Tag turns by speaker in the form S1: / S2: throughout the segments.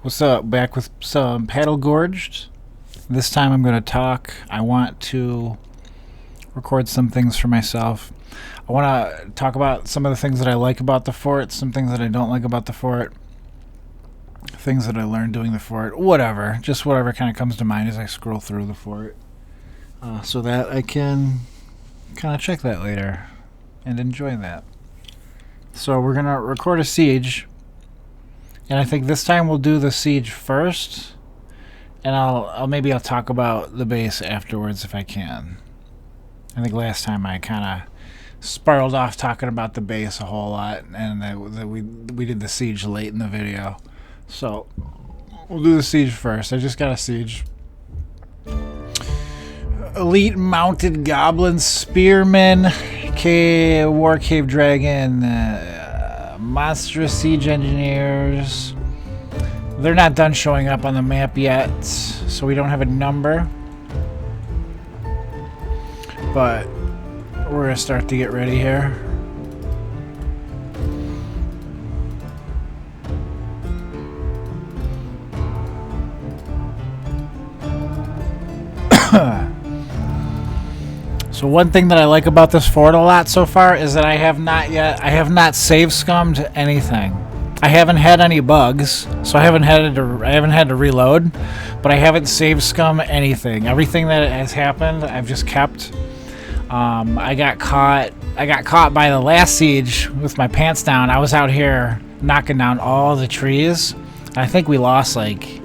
S1: What's up? Back with some Paddlegorged. This time I'm going to talk. I want to record some things for myself. I want to talk about some of the things that I like about the fort, some things that I don't like about the fort, things that I learned doing the fort, whatever. Just whatever kind of comes to mind as I scroll through the fort. So that I can kind of check that later and enjoy that. So we're going to record a siege. And I think this time we'll do the siege first, and I'll talk about the base afterwards if I can. I think last time I kind of spiraled off talking about the base a whole lot, and we did the siege late in the video. So we'll do the siege first. I just got a siege. Elite mounted goblin spearmen, war cave dragon. Monstrous siege engineers. They're not done showing up on the map yet, so we don't have a number. But we're gonna start to get ready here. So one thing that I like about this fort a lot so far is that I have not save scummed anything. I haven't had any bugs, so I haven't had to reload, but I haven't save scum anything. Everything that has happened, I've just kept. I got caught by the last siege with my pants down. I was out here knocking down all the trees. I think we lost like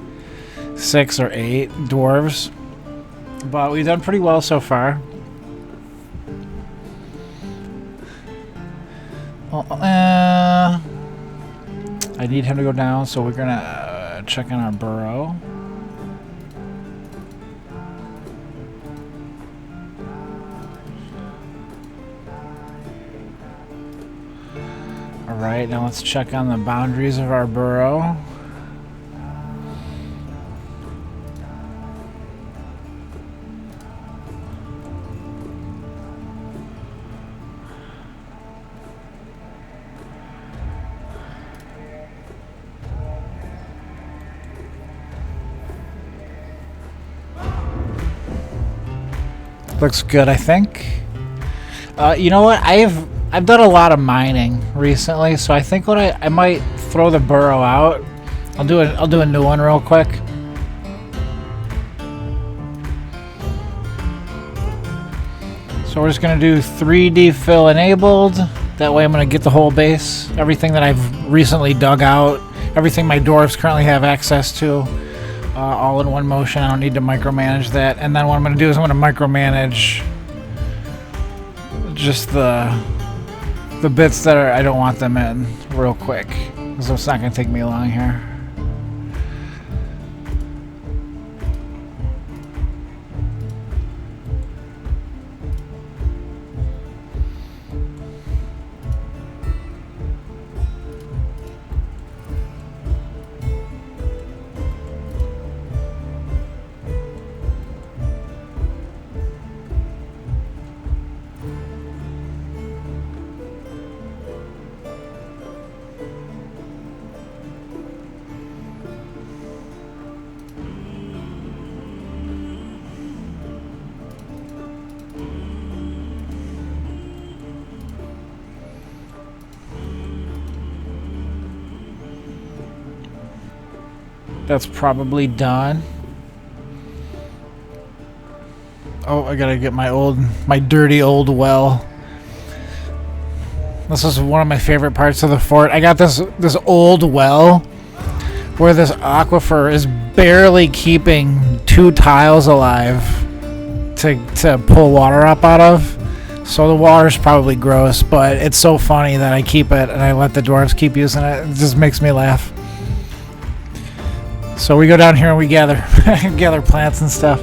S1: 6 or 8 dwarves, but we've done pretty well so far. I need him to go down, so we're gonna check on our burrow. Alright, now let's check on the boundaries of our burrow. Looks good, I think. You know what? I've done a lot of mining recently, so I think I might throw the burrow out. I'll do a new one real quick. So we're just gonna do 3D fill enabled. That way I'm gonna get the whole base, everything that I've recently dug out, everything my dwarves currently have access to. All in one motion. I don't need to micromanage that. And then what I'm going to do is I'm going to micromanage just the bits that I don't want them in real quick, because it's not going to take me long here. That's probably done. Oh, I gotta get my dirty old well. This is one of my favorite parts of the fort. I got this old well where this aquifer is barely keeping 2 tiles alive to pull water up out of. So the water's probably gross, but it's so funny that I keep it and I let the dwarves keep using it. It just makes me laugh. So we go down here and we gather plants and stuff.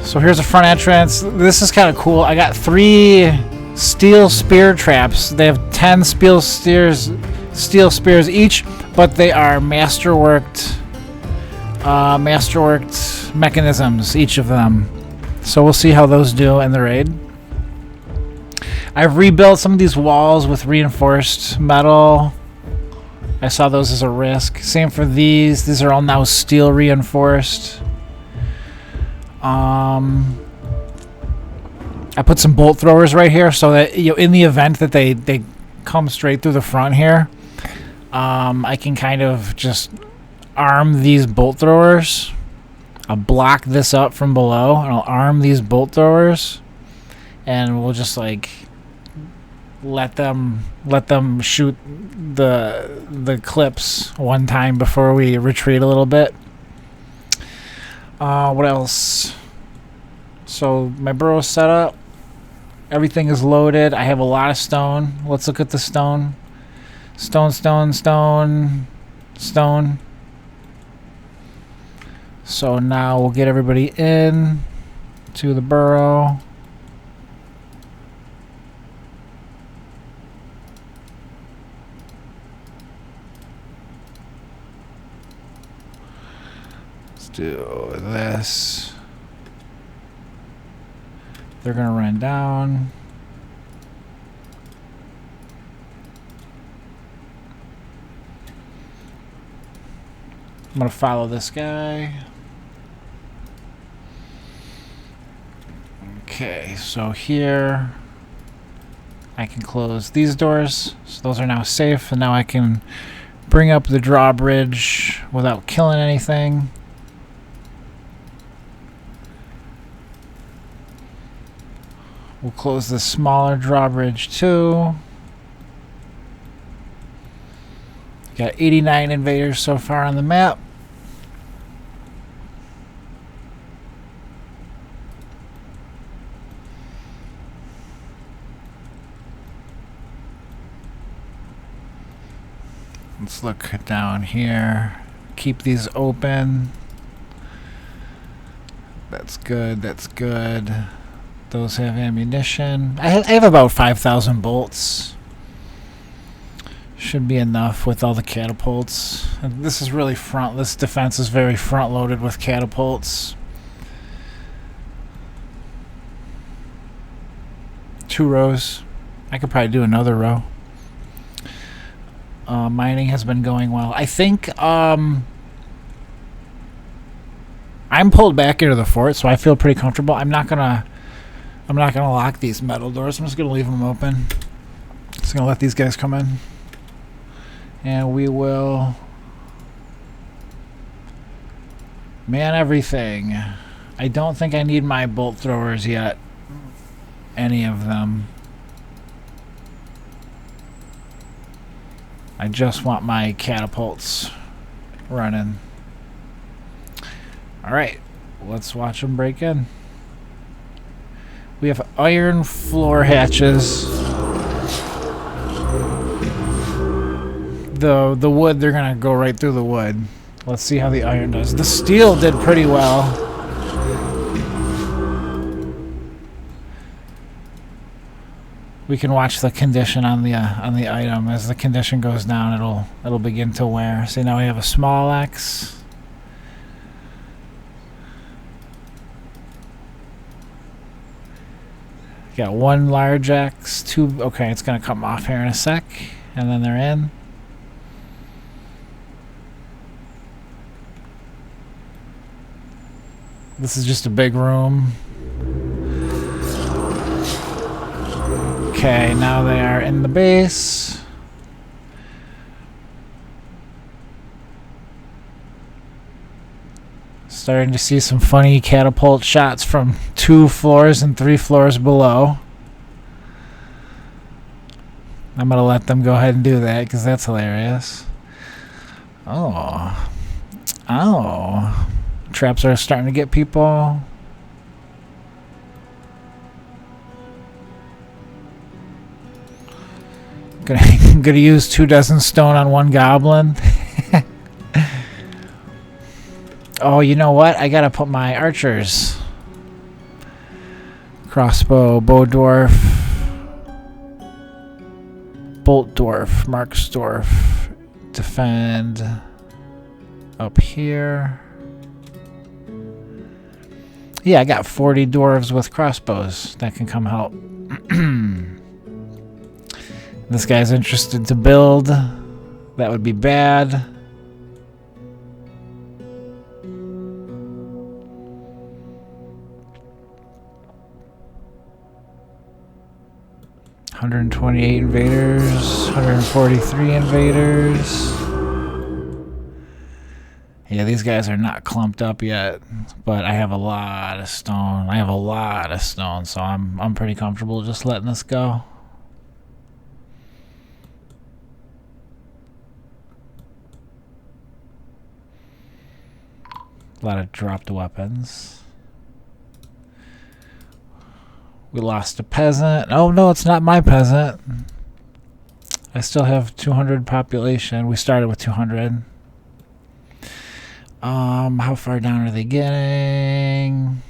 S1: So here's the front entrance. This is kind of cool. I got 3 steel spear traps. They have 10 steel spears each, but they are masterworked mechanisms, each of them. So we'll see how those do in the raid. I've rebuilt some of these walls with reinforced metal I saw those as a risk. Same for these. These are all now steel reinforced. I put some bolt throwers right here so that, you know, in the event that they come straight through the front here, I can kind of just arm these bolt throwers. I'll block this up from below, and I'll arm these bolt throwers, and we'll just like let them shoot the clips one time before we retreat a little bit. What else? So my burrow's set up. Everything is loaded. I have a lot of stone. Let's look at the stone. Stone, stone, stone, stone. So now we'll get everybody in to the burrow. Let's do this. They're gonna run down. I'm gonna follow this guy. Okay, so here I can close these doors. So those are now safe, and now I can bring up the drawbridge without killing anything. We'll close the smaller drawbridge too. Got 89 invaders so far on the map. Let's look down here. Keep these open. That's good, that's good. Those have ammunition. I have about 5,000 bolts. Should be enough with all the catapults. And this is really this defense is very front loaded with catapults. 2 rows. I could probably do another row. Mining has been going well. I think I'm pulled back into the fort, so I feel pretty comfortable. I'm not gonna lock these metal doors. I'm just gonna leave them open. Just gonna let these guys come in, and we will man everything. I don't think I need my bolt throwers yet. Any of them. I just want my catapults running. Alright, let's watch them break in. We have iron floor hatches. The wood, they're gonna go right through the wood. Let's see how the iron does. The steel did pretty well. We can watch the condition on the item. As the condition goes down, it'll begin to wear. See, now we have a small X. Got 1 large X, 2. Okay, it's gonna come off here in a sec, and then they're in. This is just a big room. Okay, now they are in the base. Starting to see some funny catapult shots from 2 floors and 3 floors below. I'm gonna let them go ahead and do that because that's hilarious. Oh. Traps are starting to get people. Gonna use 2 dozen stone on 1 goblin. Oh, you know what? I gotta put my archers. Crossbow, bow dwarf, bolt dwarf, marks dwarf. Defend up here. Yeah, I got 40 dwarves with crossbows that can come help. This guy's interested to build. That would be bad. $128 invaders, 143 invaders. Yeah, these guys are not clumped up yet, but I have a lot of stone. So I'm pretty comfortable just letting this go. A lot of dropped weapons. We lost a peasant. Oh no, it's not my peasant. I still have 200 population. We started with 200. How far down are they getting?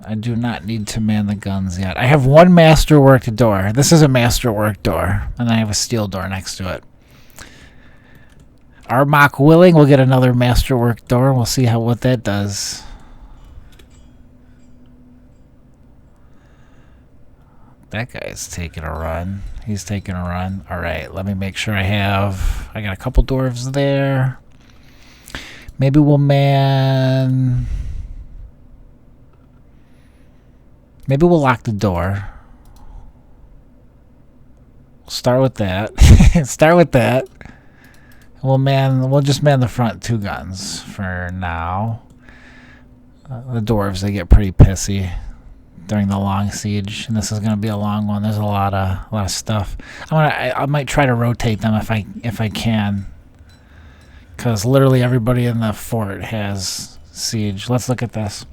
S1: I do not need to man the guns yet. I have one masterwork door. This is a masterwork door, and then I have a steel door next to it. Armach willing, we'll get another masterwork door, and we'll see what that does. That guy's taking a run. He's taking a run. All right, let me make sure I got a couple dwarves there. Maybe we'll man... Maybe we'll lock the door. Start with that. Start with that. We'll just man the front two guns for now. The dwarves, they get pretty pissy during the long siege, and this is going to be a long one. There's a lot of stuff. I might try to rotate them if I can, because literally everybody in the fort has siege. Let's look at this.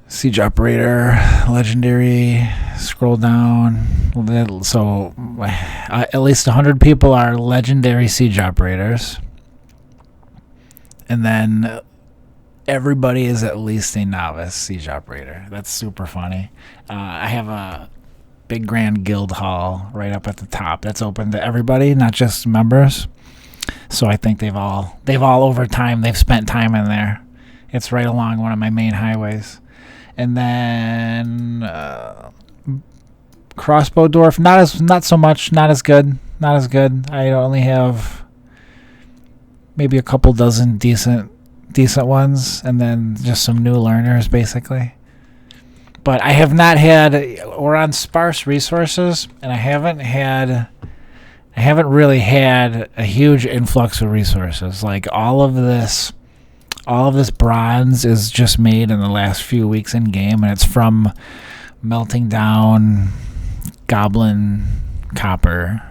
S1: Siege operator, legendary. Scroll down. So at least 100 people are legendary siege operators, and then everybody is at least a novice siege operator. That's super funny. I have a big grand guild hall right up at the top that's open to everybody, not just members. So I think they've all over time, they've spent time in there. It's right along one of my main highways. And then crossbow dwarf, not so much, not as good. I only have maybe a couple dozen decent ones, and then just some new learners basically. But I have not had, we're on sparse resources, and I haven't really had a huge influx of resources. Like all of this bronze is just made in the last few weeks in game, and it's from melting down goblin copper.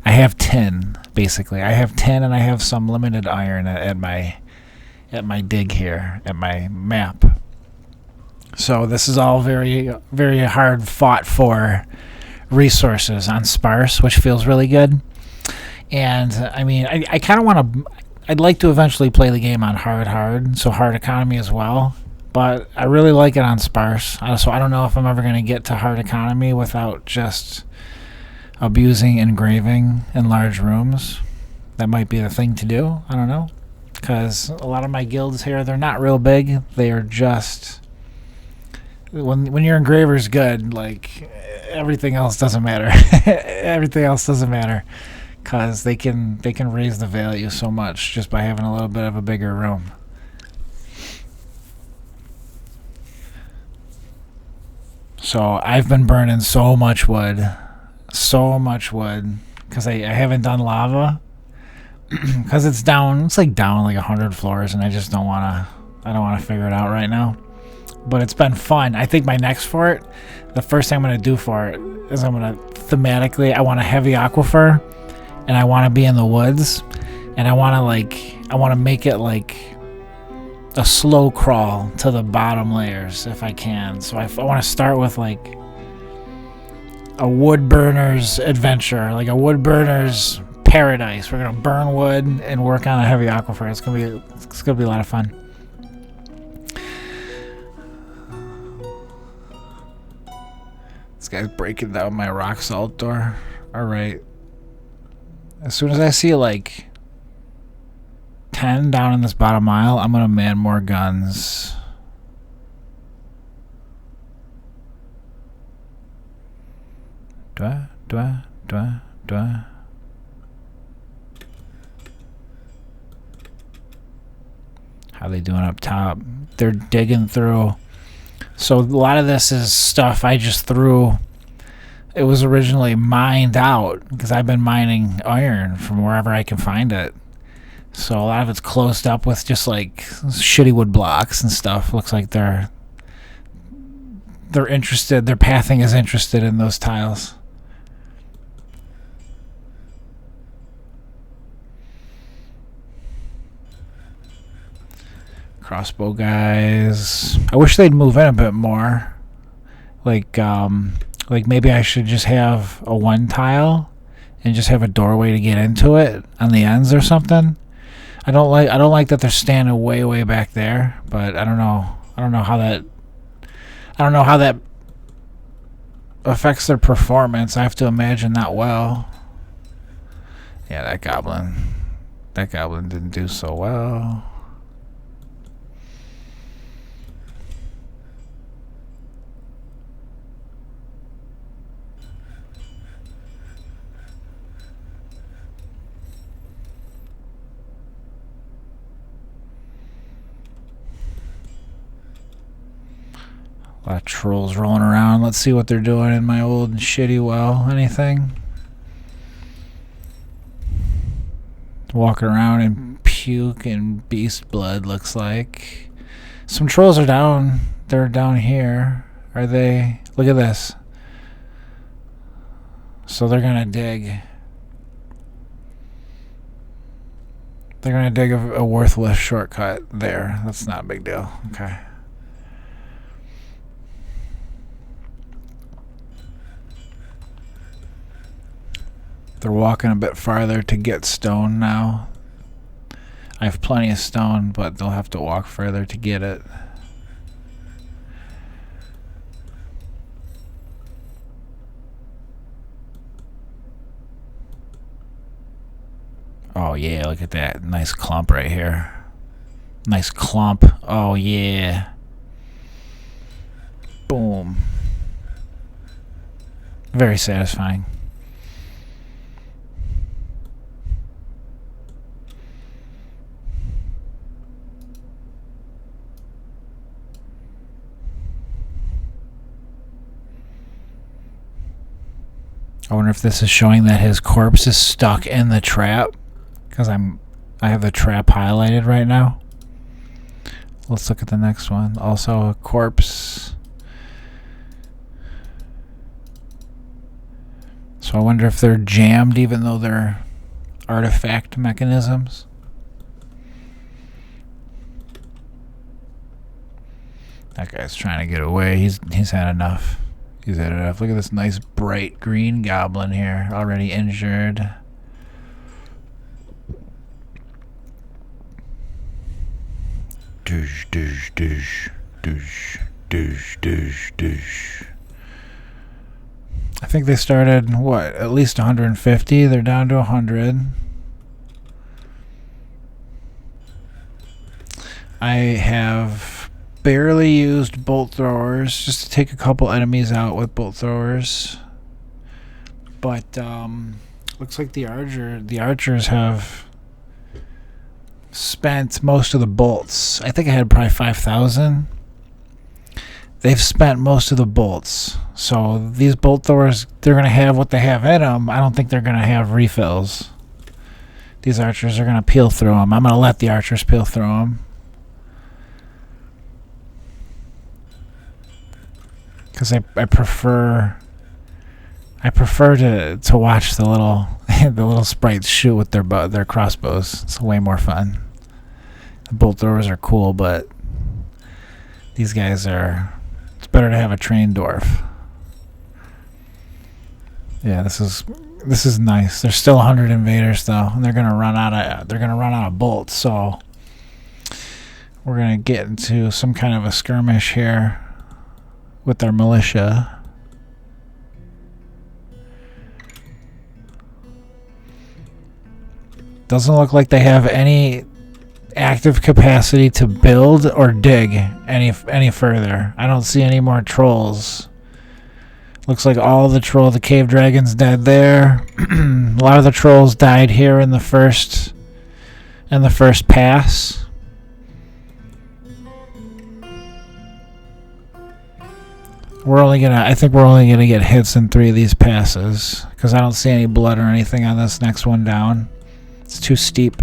S1: I have tin, basically. I have tin, and I have some limited iron at my dig here, at my map. So this is all very, very hard fought for resources on sparse, which feels really good. And I mean, I kind of want to, I'd like to eventually play the game on hard, so hard economy as well. But I really like it on sparse, so I don't know if I'm ever going to get to hard economy without just abusing engraving in large rooms. That might be the thing to do. I don't know. Because a lot of my guilds here, they're not real big. They are just... When your engraver's good, like, everything else doesn't matter. Everything else doesn't matter. Because they can raise the value so much just by having a little bit of a bigger room. So I've been burning so much wood. Because I haven't done lava. Because it's down like 100 floors, and I just don't want to figure it out right now. But it's been fun. I think my next fort, the first thing I'm going to do for it is I want a heavy aquifer, and I want to be in the woods, and I want to make it like a slow crawl to the bottom layers if I can. So I want to start with like a wood burner's adventure, like a wood burner's paradise. We're gonna burn wood and work on a heavy aquifer. It's gonna be a lot of fun. This guy's breaking down my rock salt door. All right. As soon as I see like 10 down in this bottom aisle, I'm gonna man more guns. How they doing up top? They're digging through. So a lot of this is stuff I just threw. It was originally mined out because I've been mining iron from wherever I can find it. So a lot of it's closed up with just like shitty wood blocks and stuff. Looks like they're interested. Their pathing is interested in those tiles. Crossbow guys. I wish they'd move in a bit more. Like maybe I should just have a one tile and just have a doorway to get into it on the ends or something. I don't like that they're standing way back there, but I don't know how that affects their performance. I have to imagine not well. Yeah, that goblin didn't do so well. A lot of trolls rolling around. Let's see what they're doing in my old shitty well. Anything? Walking around in puke and beast blood, looks like. Some trolls are down. They're down here. Are they? Look at this. So they're gonna dig. They're gonna dig a worthless shortcut there. That's not a big deal. Okay. They're walking a bit farther to get stone now. I have plenty of stone, but they'll have to walk further to get it. Oh yeah, look at that. Nice clump right here. Nice clump. Oh yeah. Boom. Very satisfying. I wonder if this is showing that his corpse is stuck in the trap, because I have the trap highlighted right now. Let's look at the next one. Also a corpse. So I wonder if they're jammed even though they're artifact mechanisms. That guy's trying to get away. He's had enough. He's had enough. Look at this nice bright green goblin here, already injured. Douche, douche, douche, douche, douche, douche, douche. I think they started, what, at least 150. They're down to 100. I have barely used bolt throwers just to take a couple enemies out with bolt throwers, but looks like the archers have spent most of the bolts. I think I had probably 5,000. They've spent most of the bolts, so these bolt throwers, they're gonna have what they have in them. I don't think they're gonna have refills. These archers are gonna peel through them. I'm gonna let the archers peel through them. Because I prefer to watch the little the little sprites shoot with their crossbows. It's way more fun. The bolt throwers are cool, but these guys are. It's better to have a trained dwarf. Yeah, this is nice. There's still 100 invaders though, and they're gonna run out of bolts. So we're gonna get into some kind of a skirmish here with our militia. Doesn't look like they have any active capacity to build or dig any further. I don't see any more trolls Looks like all the cave dragons dead there. A lot of the trolls died here in the first pass. I think we're only gonna get hits in 3 of these passes because I don't see any blood or anything on this next one down. It's too steep.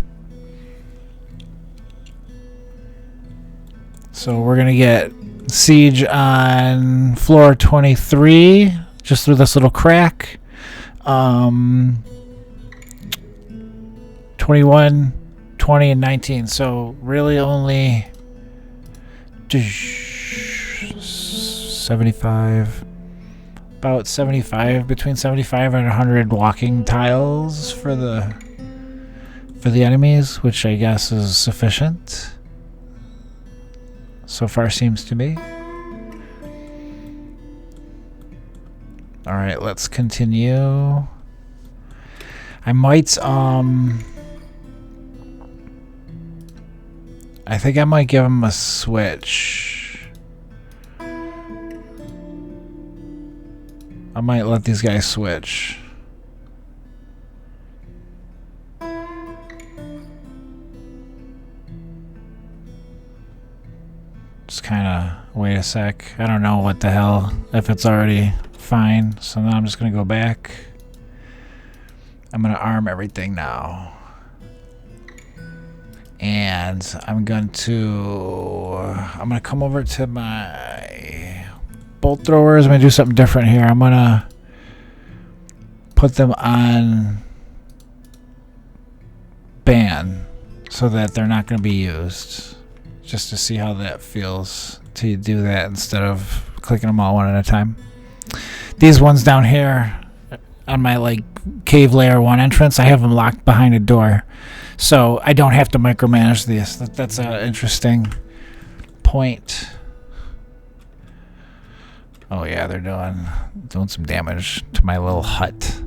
S1: So we're gonna get Seige on floor 23, just through this little crack. 21, 20, and 19. So really only 75, about 75, between 75 and 100 walking tiles for the enemies, which I guess is sufficient. So far seems to be. Alright, let's continue. I might, I think I might give him a switch. I might let these guys switch. Just kind of wait a sec. I don't know what the hell, if it's already fine. So now I'm just going to go back. I'm going to arm everything now. And I'm going to come over to my bolt throwers. I'm going to do something different here. I'm going to put them on ban so that they're not going to be used. Just to see how that feels to do that instead of clicking them all one at a time. These ones down here on my cave layer 1 entrance, I have them locked behind a door. So I don't have to micromanage these. That's an interesting point. Oh yeah, they're doing some damage to my little hut.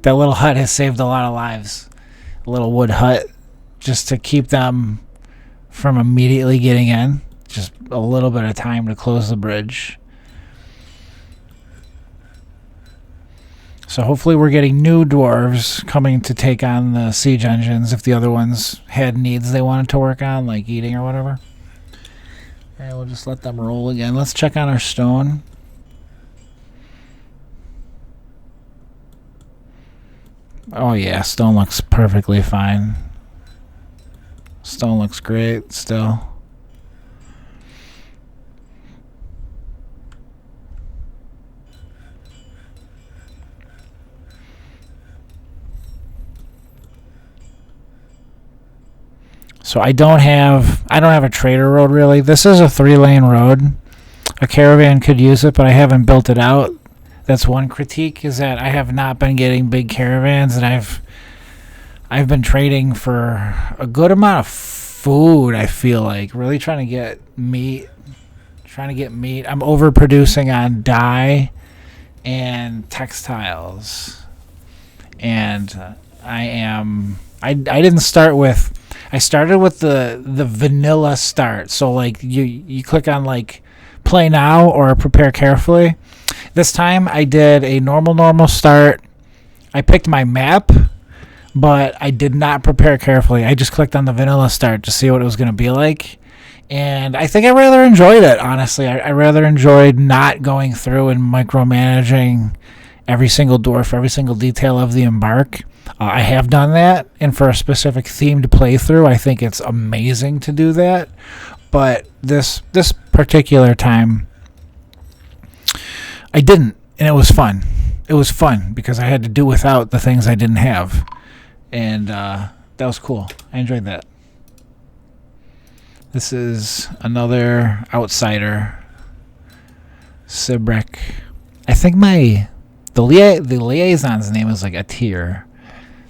S1: That little hut has saved a lot of lives. A little wood hut just to keep them from immediately getting in. Just a little bit of time to close the bridge. So hopefully we're getting new dwarves coming to take on the siege engines if the other ones had needs they wanted to work on, like eating or whatever. And we'll just let them roll again. Let's check on our stone. Oh yeah, stone looks perfectly fine. Stone looks great still. So I don't have a trader road really. This is a 3-lane road. A caravan could use it, but I haven't built it out. That's one critique, is that I have not been getting big caravans, and I've been trading for a good amount of food, I feel like. Really trying to get meat. I'm overproducing on dye and textiles. And I didn't start with... I started with the vanilla start. So like you click on like play now or prepare carefully. This time I did a normal start. I picked my map, but I did not prepare carefully. I just clicked on the vanilla start to see what it was going to be like. And I think I rather enjoyed it, honestly. I rather enjoyed not going through and micromanaging every single dwarf, every single detail of the embark. I have done that, and for a specific themed playthrough, I think it's amazing to do that. But this particular time, I didn't, and it was fun. It was fun because I had to do without the things I didn't have, and that was cool. I enjoyed that. This is another outsider, Sibrek. I think the liaison's name is like a tier.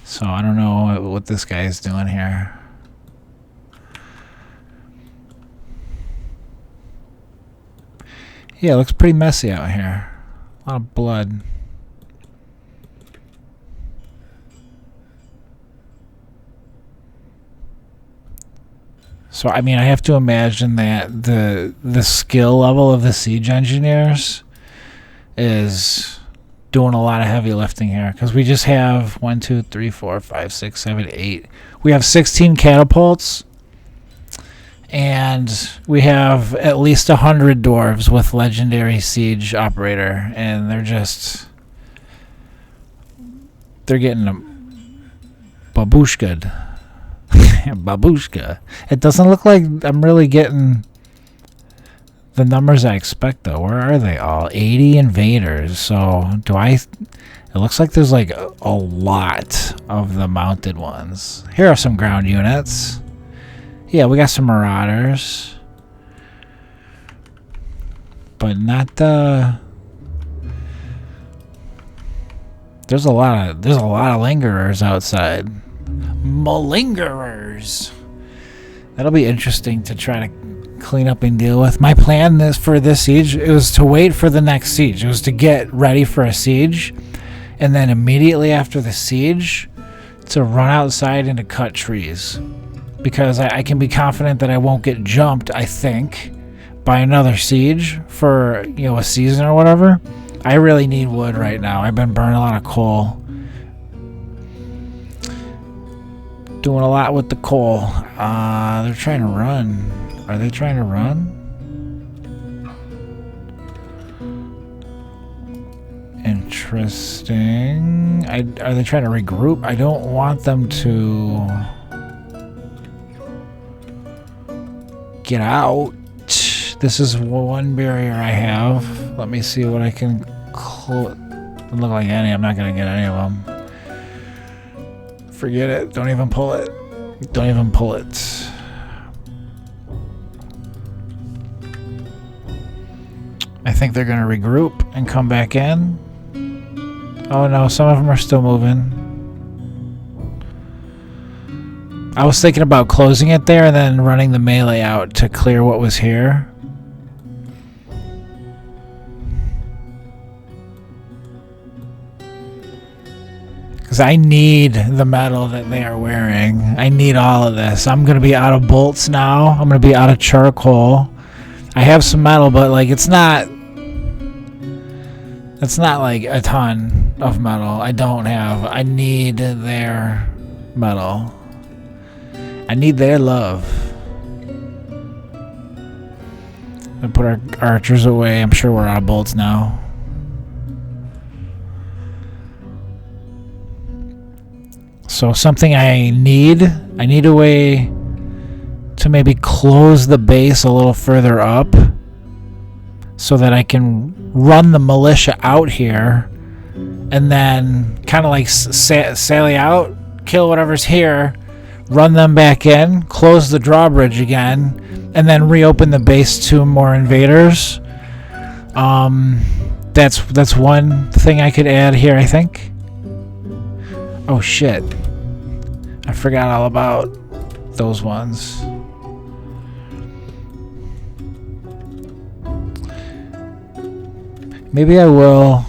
S1: So I don't know what this guy is doing here. Yeah, it looks pretty messy out here. A lot of blood. So I mean, I have to imagine that the skill level of the siege engineers is doing a lot of heavy lifting here, because we just have 1, 2, 3, 4, 5, 6, 7, 8. We have 16 catapults, and we have at least 100 dwarves with legendary siege operator, and they're getting a babushka'd. Babushka. It doesn't look like I'm really getting the numbers I expect, though. Where are they all? 80 invaders. So it looks like there's like a lot of the mounted ones. Here are some ground units. Yeah, we got some marauders, but not the. There's a lot of lingerers outside. Malingerers. That'll be interesting to try to clean up and deal with. My plan for this siege, it was to wait for the next siege. It was to get ready for a siege, and then immediately after the siege, to run outside and to cut trees, because I can be confident that I won't get jumped, I think, by another siege for a season or whatever. I really need wood right now. I've been burning a lot of coal. Doing a lot with the coal. They're trying to run. Are they trying to run? Interesting. Are they trying to regroup? I don't want them to get out. This is one barrier I have. Let me see what I can close. Doesn't look like any. I'm not going to get any of them. Forget it. Don't even pull it. Don't even pull it. I think they're going to regroup and come back in. Oh no, some of them are still moving. I was thinking about closing it there and then running the melee out to clear what was here. Because I need the metal that they are wearing. I need all of this. I'm going to be out of bolts now. I'm going to be out of charcoal. I have some metal, but like it's not like a ton of metal. I don't have. I need their metal. I need their love. I put our archers away. I'm sure we're out of bolts now. So something I need a way to maybe close the base a little further up so that I can run the militia out here and then kind of like sally out, kill whatever's here, run them back in, close the drawbridge again, and then reopen the base to more invaders. That's one thing I could add here, I think. Oh shit. I forgot all about those ones. Maybe I'll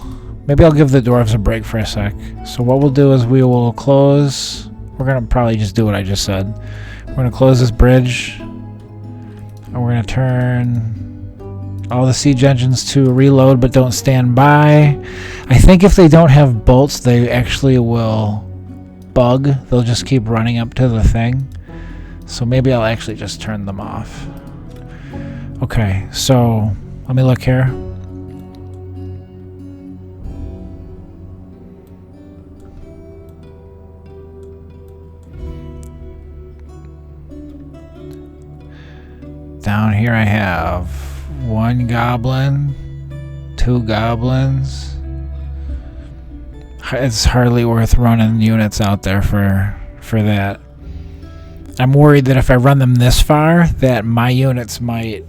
S1: give the dwarves a break for a sec. So what we'll do is we will close. We're going to probably just do what I just said. We're going to close this bridge. And we're going to turn all the siege engines to reload but don't stand by. I think if they don't have bolts, they actually will bug. They'll just keep running up to the thing. So maybe I'll actually just turn them off. Okay, so let me look here. Down here I have 1 goblin, 2 goblins. It's hardly worth running units out there for that. I'm worried that if I run them this far, that my units might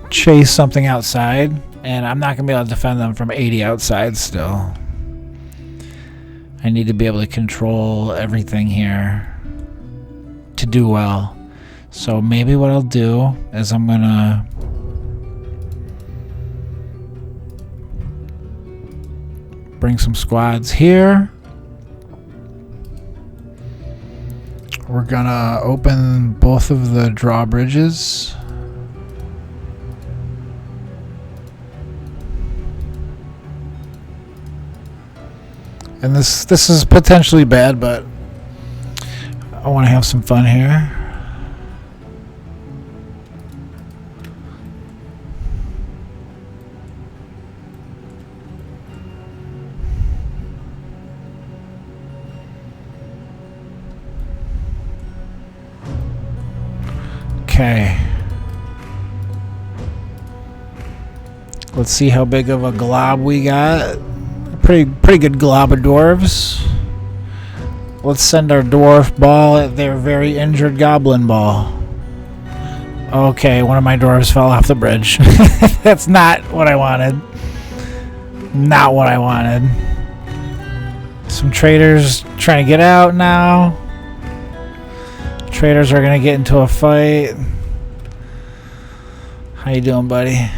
S1: chase something outside, and I'm not going to be able to defend them from 80 outside still. I need to be able to control everything here to do well. So maybe what I'll do is I'm going to bring some squads here. We're gonna open both of the drawbridges. And this is potentially bad, but I want to have some fun here. Okay. Let's see how big of a glob we got. Pretty good glob of dwarves. Let's send our dwarf ball at their very injured goblin ball. Okay, one of my dwarves fell off the bridge. That's not what I wanted. Not what I wanted. Some traders trying to get out now. Traders are gonna get into a fight. How you doing, buddy?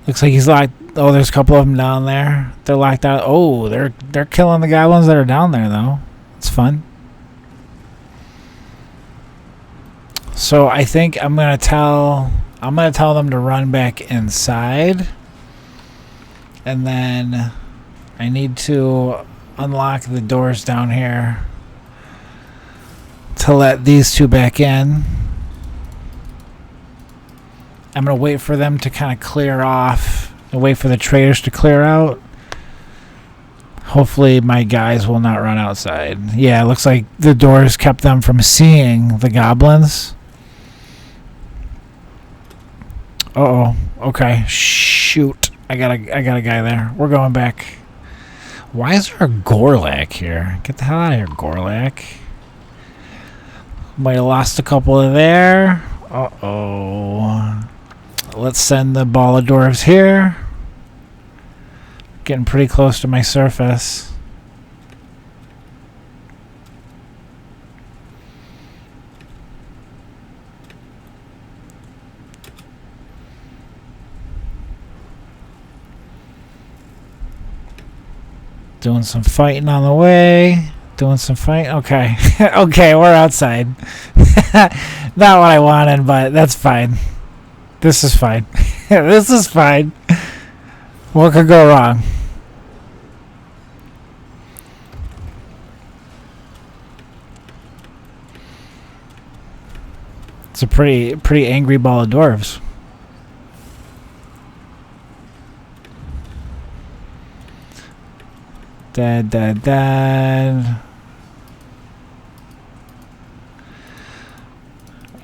S1: Looks like he's locked. Oh, there's a couple of them down there. They're locked out. Oh, they're killing the goblins that are down there, though. It's fun. So I think I'm gonna tell them to run back inside, and then I need to unlock the doors down here to let these two back in. I'm going to wait for them to kind of clear off and wait for the traders to clear out. Hopefully my guys will not run outside. Yeah, it looks like the doors kept them from seeing the goblins. Uh-oh. Okay. Shoot. I got a guy there. We're going back. Why is there a Gorlak here? Get the hell out of here, Gorlak. Might have lost a couple of there. Uh-oh. Let's send the ball of dwarves here. Getting pretty close to my surface. Doing some fighting on the way. Doing some fight. Okay. Okay, we're outside. Not what I wanted, but that's fine. This is fine. This is fine. What could go wrong? It's a pretty angry ball of dwarves. Dad.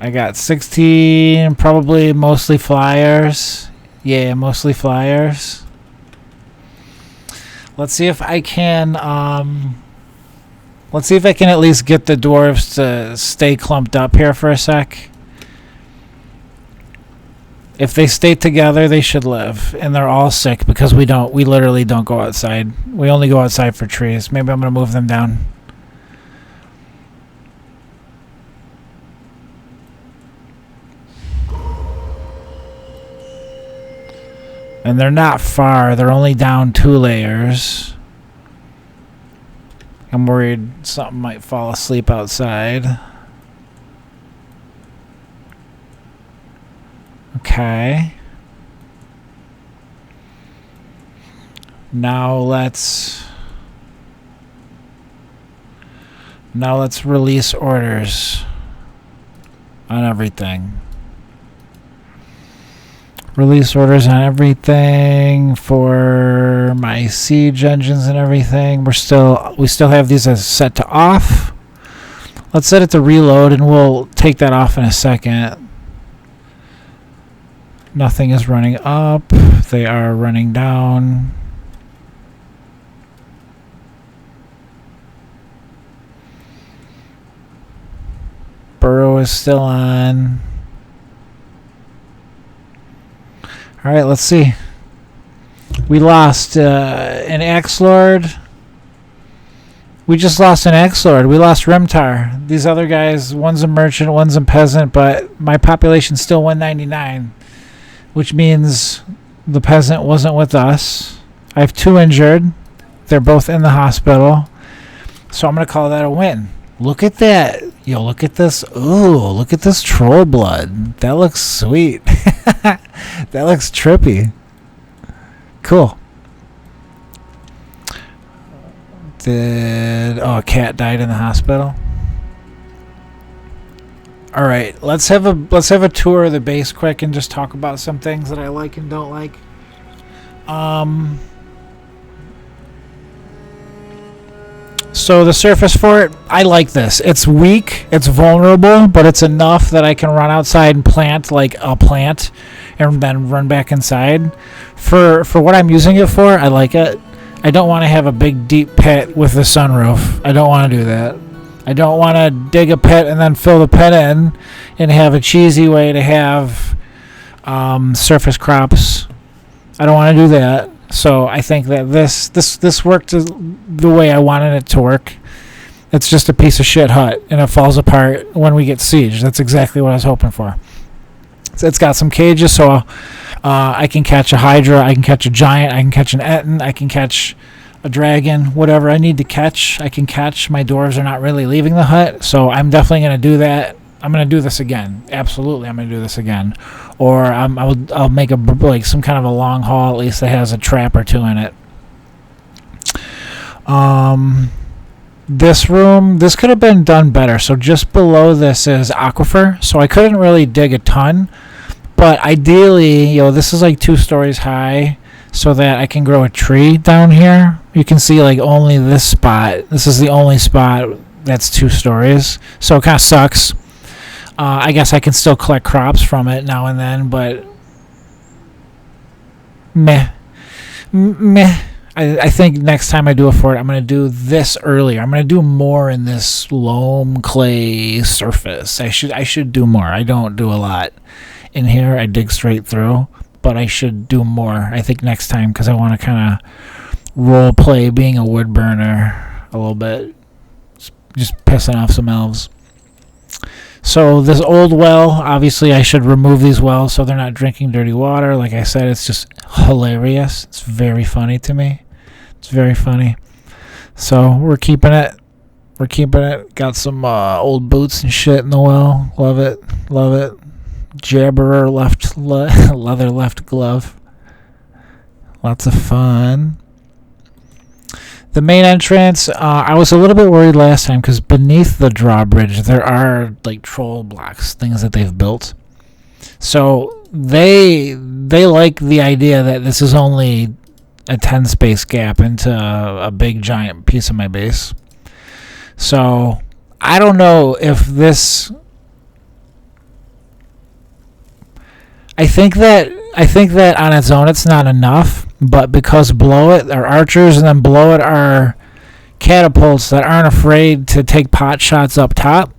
S1: I got 16, probably mostly flyers. Yeah, mostly flyers. Let's see if I can at least get the dwarves to stay clumped up here for a sec. If they stay together, they should live, and they're all sick because we literally don't go outside. We only go outside for trees. Maybe I'm going to move them down. And they're not far. They're only down 2 layers. I'm worried something might fall asleep outside. Okay. Now let's release orders on everything. Release orders on everything for my siege engines and everything. We still have these as set to off. Let's set it to reload, and we'll take that off in a second. Nothing is running up. They are running down. Burrow is still on. All right, let's see. We lost an Axe-Lord. We just lost an Axe-Lord. We lost Remtar. These other guys, one's a merchant, one's a peasant, but my population's still 199, which means the peasant wasn't with us. I have 2 injured. They're both in the hospital. So I'm going to call that a win. Look at that. Yo, look at this. Ooh, look at this troll blood. That looks sweet. That looks trippy. Cool. A cat died in the hospital. All right, let's have a tour of the base quick and just talk about some things that I like and don't like. So the surface for it, I like this. It's weak, it's vulnerable, but it's enough that I can run outside and plant like a plant and then run back inside. For what I'm using it for, I like it. I don't want to have a big deep pit with a sunroof. I don't want to do that. I don't want to dig a pit and then fill the pit in and have a cheesy way to have surface crops. I don't want to do that. So I think that this worked the way I wanted it to work. It's just a piece of shit hut, and it falls apart when we get sieged. That's exactly what I was hoping for. So it's got some cages, so I can catch a Hydra, I can catch a Giant, I can catch an Etten, I can catch a Dragon, whatever I need to catch, I can catch. My dwarves are not really leaving the hut, so I'm definitely going to do that. I'm going to do this again. Absolutely, I'm going to do this again. Or I'll make some kind of a long haul, at least that has a trap or two in it. This room, this could have been done better. So just below this is aquifer, so I couldn't really dig a ton. But ideally, this is like 2 stories high, so that I can grow a tree down here. You can see like only this spot. This is the only spot that's 2 stories, so it kind of sucks. I guess I can still collect crops from it now and then, but meh. I think next time I do a fort, I'm going to do this earlier. I'm going to do more in this loam clay surface. I should do more. I don't do a lot in here. I dig straight through, but I should do more, I think, next time, because I want to kind of role play being a wood burner a little bit. Just pissing off some elves. So this old well, obviously I should remove these wells so they're not drinking dirty water. Like I said, it's just hilarious. It's very funny to me. It's very funny. So we're keeping it. We're keeping it. Got some old boots and shit in the well. Love it. Love it. Jabberer leather left glove. Lots of fun. The main entrance, I was a little bit worried last time because beneath the drawbridge there are like troll blocks, things that they've built. So they like the idea that this is only a 10 space gap into a big giant piece of my base. So I don't know if this. I think that on its own it's not enough, but because below it are archers and then below it are catapults that aren't afraid to take pot shots up top,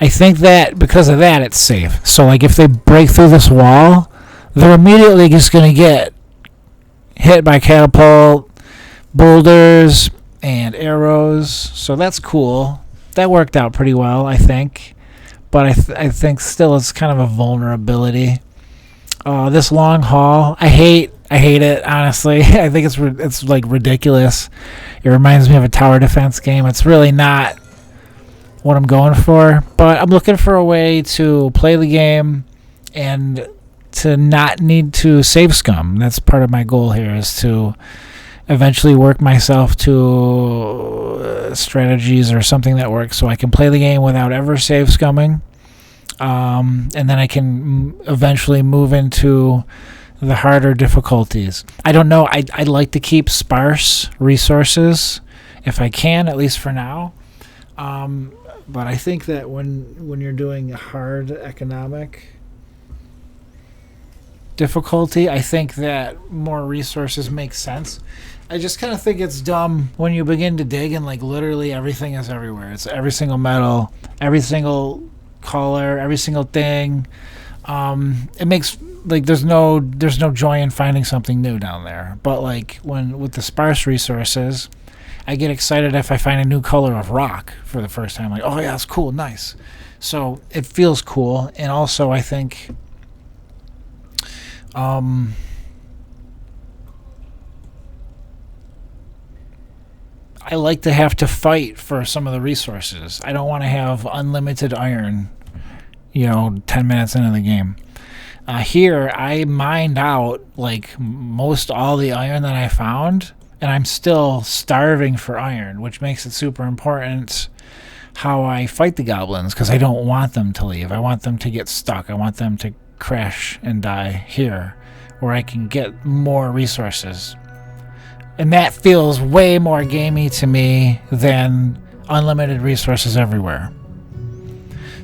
S1: I think that because of that it's safe. So like if they break through this wall, they're immediately just going to get hit by catapult, boulders, and arrows. So that's cool. That worked out pretty well, I think. But I think still it's kind of a vulnerability. This long haul, I hate it, honestly. I think it's like ridiculous. It reminds me of a tower defense game. It's really not what I'm going for, but I'm looking for a way to play the game and to not need to save scum. That's part of my goal here, is to eventually work myself to strategies or something that works so I can play the game without ever save scumming. And then I can eventually move into the harder difficulties. I don't know. I'd like to keep sparse resources if I can, at least for now. But I think that when you're doing hard economic difficulty, I think that more resources make sense. I just kind of think it's dumb when you begin to dig and like literally everything is everywhere. It's every single metal, every single color, every single thing. It makes like there's no joy in finding something new down there. But like with the sparse resources, I get excited if I find a new color of rock for the first time. Like, oh yeah, it's cool, nice. So it feels cool, and also I think I like to have to fight for some of the resources. I don't want to have unlimited iron, 10 minutes into the game. Here, I mined out like most all the iron that I found, and I'm still starving for iron, which makes it super important how I fight the goblins, because I don't want them to leave. I want them to get stuck. I want them to crash and die here, where I can get more resources. And that feels way more gamey to me than unlimited resources everywhere.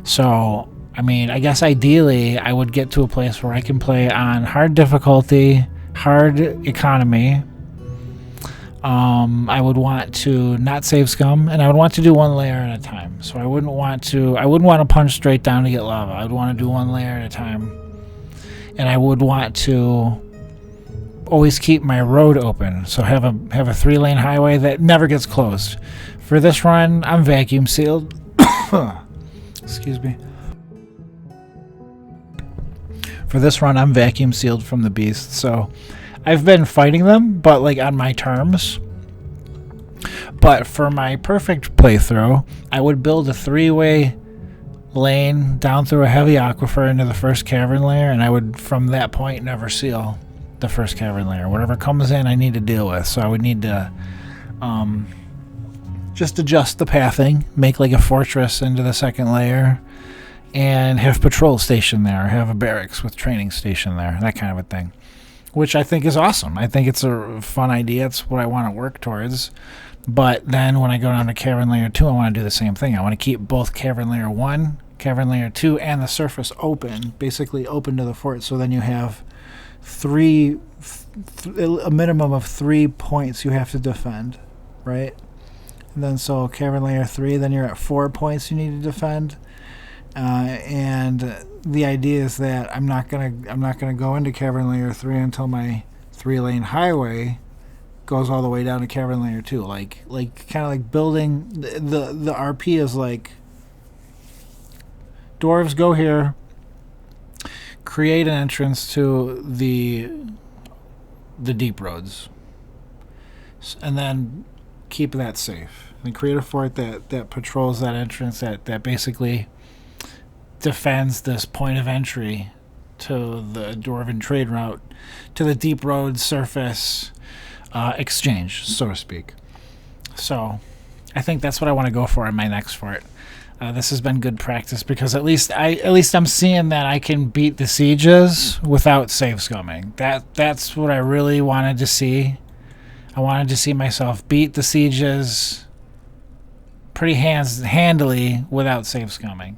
S1: So, I mean, I guess ideally I would get to a place where I can play on hard difficulty, hard economy. I would want to not save scum, and I would want to do one layer at a time. So I wouldn't want to punch straight down to get lava. I would want to do one layer at a time. And I would want to always keep my road open. So have a 3-lane highway that never gets closed. For this run, I'm vacuum sealed. Excuse me. For this run, I'm vacuum sealed from the beast. So I've been fighting them, but like on my terms. But for my perfect playthrough, I would build a 3-way lane down through a heavy aquifer into the first cavern layer, and I would, from that point, never seal the first cavern layer. Whatever comes in, I need to deal with. So I would need to just adjust the pathing, make like a fortress into the second layer, and have patrol station there, have a barracks with training station there, that kind of a thing. Which I think is awesome. I think it's a fun idea. It's what I want to work towards. But then when I go down to Cavern Layer 2, I want to do the same thing. I want to keep both Cavern Layer 1, Cavern Layer 2, and the surface open, basically open to the fort. So then you have a minimum of 3 points you have to defend, right? And then so Cavern Layer 3, then you're at 4 points you need to defend. And the idea is that I'm not gonna go into Cavern Layer 3 until my 3-lane highway goes all the way down to Cavern Layer 2. Like kind of like building the RP is like dwarves go here, create an entrance to the deep roads, and then keep that safe. And create a fort that patrols that entrance, that basically defends this point of entry to the Dwarven trade route, to the deep road surface exchange, so to speak. So I think that's what I want to go for in my next fort. This has been good practice, because at least I'm seeing that I can beat the sieges without save scumming. That's what I really wanted to see. I wanted to see myself beat the sieges pretty handily without save scumming,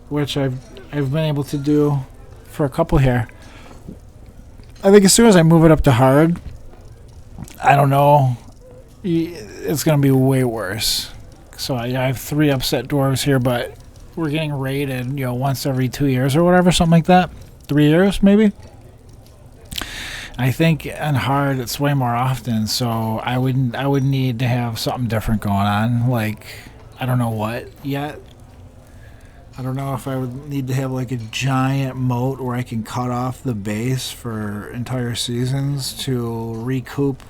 S1: which I've been able to do for a couple here. I think as soon as I move it up to hard, I don't know, it's going to be way worse. So I have 3 upset dwarves here, but we're getting raided, once every 2 years or whatever, something like that. 3 years, maybe? I think on hard it's way more often, so I would need to have something different going on. Like, I don't know what yet. I don't know if I would need to have like a giant moat where I can cut off the base for entire seasons to recoup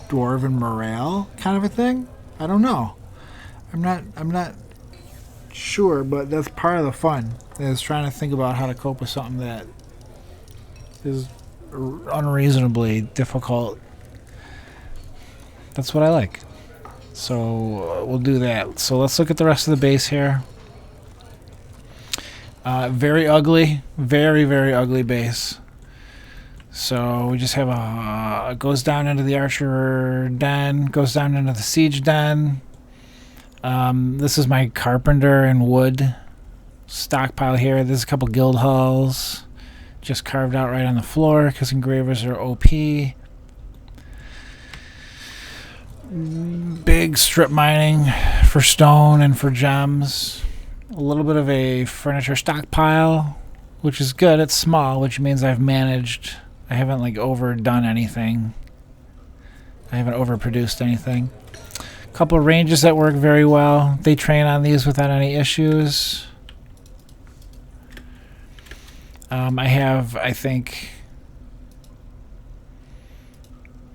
S1: dwarven morale, kind of a thing. I don't know. I'm not sure, but that's part of the fun, is trying to think about how to cope with something that is unreasonably difficult. That's what I like. So we'll do that. So let's look at the rest of the base here. Very ugly, very, very ugly base. So we just have it goes down into the archer den, goes down into the siege den. This is my carpenter and wood stockpile here. There's a couple guild halls just carved out right on the floor because engravers are OP. Big strip mining for stone and for gems. A little bit of a furniture stockpile, which is good. It's small, which means I haven't like overdone anything. I haven't overproduced anything. A couple of ranges that work very well. They train on these without any issues. I have, I think,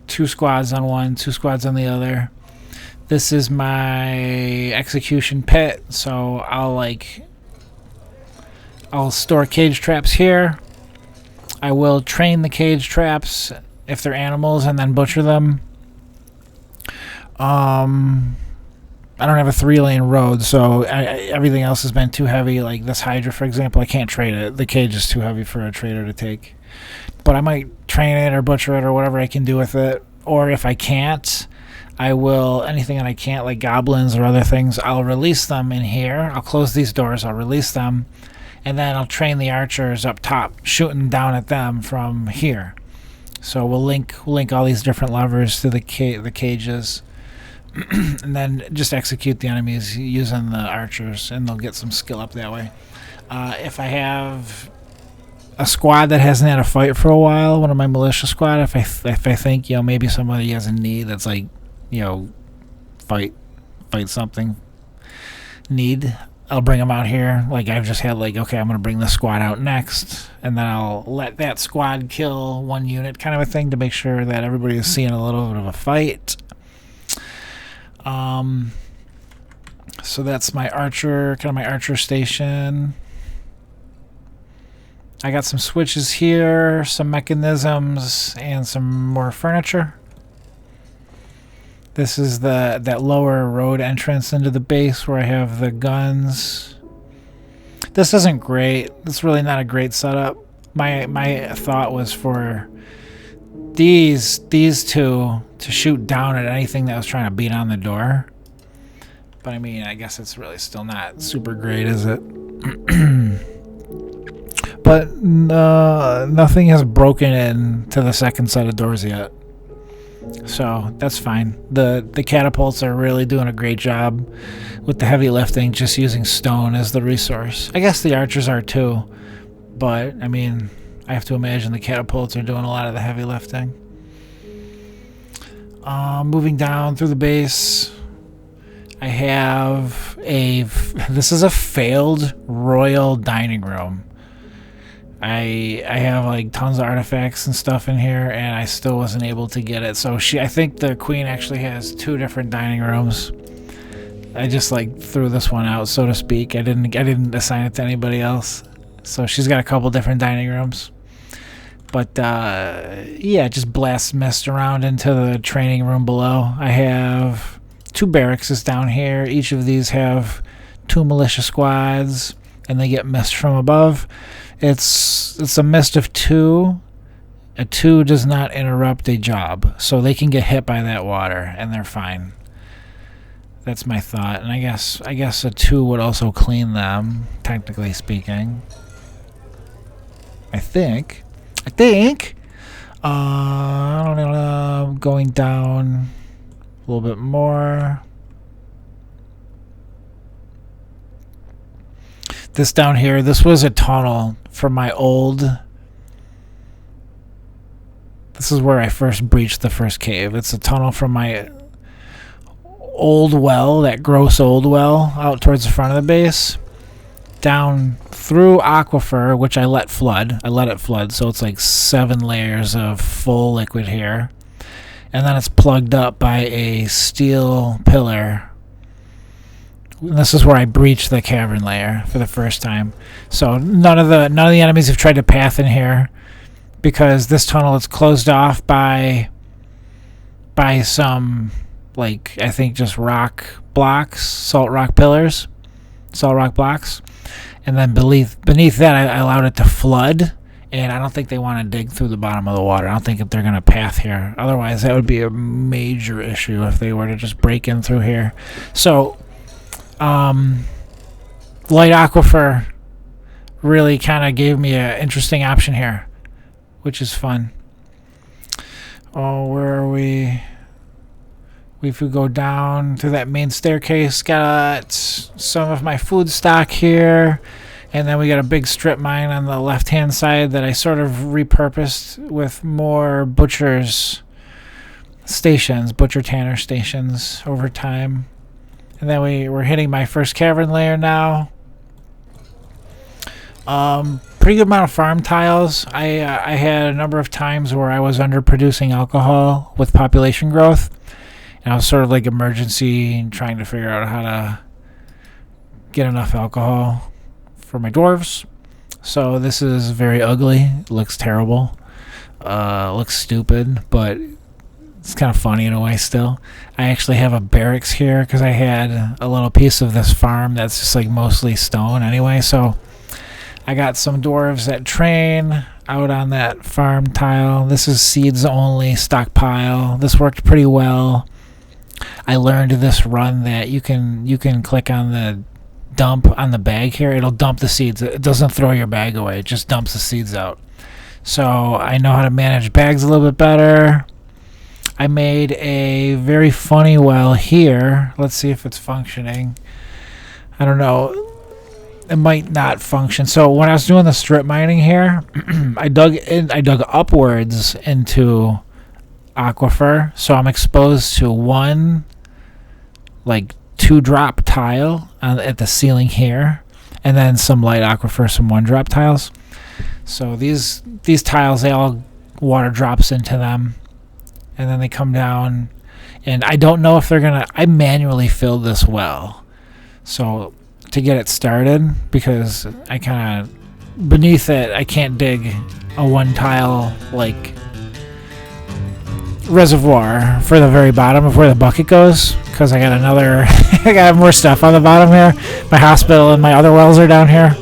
S1: 2 squads on one, 2 squads on the other. This is my execution pit, so I'll store cage traps here. I will train the cage traps if they're animals and then butcher them. I don't have a 3-lane road, so everything else has been too heavy. Like this Hydra, for example, I can't trade it. The cage is too heavy for a trader to take. But I might train it or butcher it or whatever I can do with it. Or if I can't, I will, anything that I can't, like goblins or other things, I'll release them in here. I'll close these doors, I'll release them, and then I'll train the archers up top, shooting down at them from here. So we'll link all these different levers to the cages, and then just execute the enemies using the archers, and they'll get some skill up that way. If I have a squad that hasn't had a fight for a while, one of my militia squad, if I think, maybe somebody has a need that's like, fight something need, I'll bring them out here. Like I've just had okay, I'm gonna bring this squad out next, and then I'll let that squad kill one unit, kind of a thing, to make sure that everybody is seeing a little bit of a fight. So that's my archer, my archer station. I got some switches here, some mechanisms, and some more furniture. This is that lower road entrance into the base where I have the guns. This isn't great. It's really not a great setup. My thought was for these two to shoot down at anything that was trying to beat on the door. But I mean, I guess it's really still not super great, is it? But nothing has broken into the second set of doors yet. So that's fine. The catapults are really doing a great job with the heavy lifting, just using stone as the resource. I guess the archers are too, but I mean, I have to imagine the catapults are doing a lot of the heavy lifting. Moving down through the base, I have this is a failed royal dining room. I have tons of artifacts and stuff in here, and I still wasn't able to get it. So I think the queen actually has 2 different dining rooms. I just threw this one out, so to speak. I didn't assign it to anybody else. So she's got a couple different dining rooms. But yeah, just blast mist around into the training room below. I have 2 barracks down here. Each of these have 2 militia squads, and they get mist from above. It's a mist of 2. A 2 does not interrupt a job, so they can get hit by that water and they're fine. That's my thought, and I guess a 2 would also clean them, technically speaking. I think. I don't know. Going down a little bit more. This down here, this was a tunnel from my old... This is where I first breached the first cave. It's a tunnel from my old well, that gross old well, out towards the front of the base, down through aquifer, which I let it flood, so it's 7 layers of full liquid here. And then it's plugged up by a steel pillar. This is where I breached the cavern layer for the first time. So none of the enemies have tried to path in here, because this tunnel is closed off by some, I think just rock blocks, salt rock pillars, salt rock blocks. And then beneath that, I allowed it to flood, and I don't think they want to dig through the bottom of the water. I don't think if they're going to path here. Otherwise, that would be a major issue if they were to just break in through here. So... light aquifer really kind of gave me an interesting option here, which is fun. Oh, where are we? If we go down to that main staircase, got some of my food stock here, and then we got a big strip mine on the left hand side that I sort of repurposed with more butcher tanner stations over time. And then we're hitting my first cavern layer now. Pretty good amount of farm tiles. I had a number of times where I was underproducing alcohol with population growth, and I was sort of emergency trying to figure out how to get enough alcohol for my dwarves. So this is very ugly. It looks terrible. Looks stupid, but It's kind of funny in a way still. I actually have a barracks here because I had a little piece of this farm that's just like mostly stone anyway. So I got some dwarves that train out on that farm tile. This is seeds only stockpile. This worked pretty well. I learned this run that you can click on the dump on the bag here. It'll dump the seeds. It doesn't throw your bag away. It just dumps the seeds out. So I know how to manage bags a little bit better. I made a very funny well here. Let's see if it's functioning. I don't know. It might not function. So when I was doing the strip mining here, I dug upwards into aquifer. So I'm exposed to one, like 2-drop tile at the ceiling here, and then some light aquifer, some 1-drop tiles. So these tiles, they all water drops into them. And then they come down, and I don't know if they're gonna. I manually filled this well, so to get it started, because I kind of beneath it, I can't dig a 1-tile like reservoir for the very bottom of where the bucket goes, because I got another. I got more stuff on the bottom here. My hospital and my other wells are down here.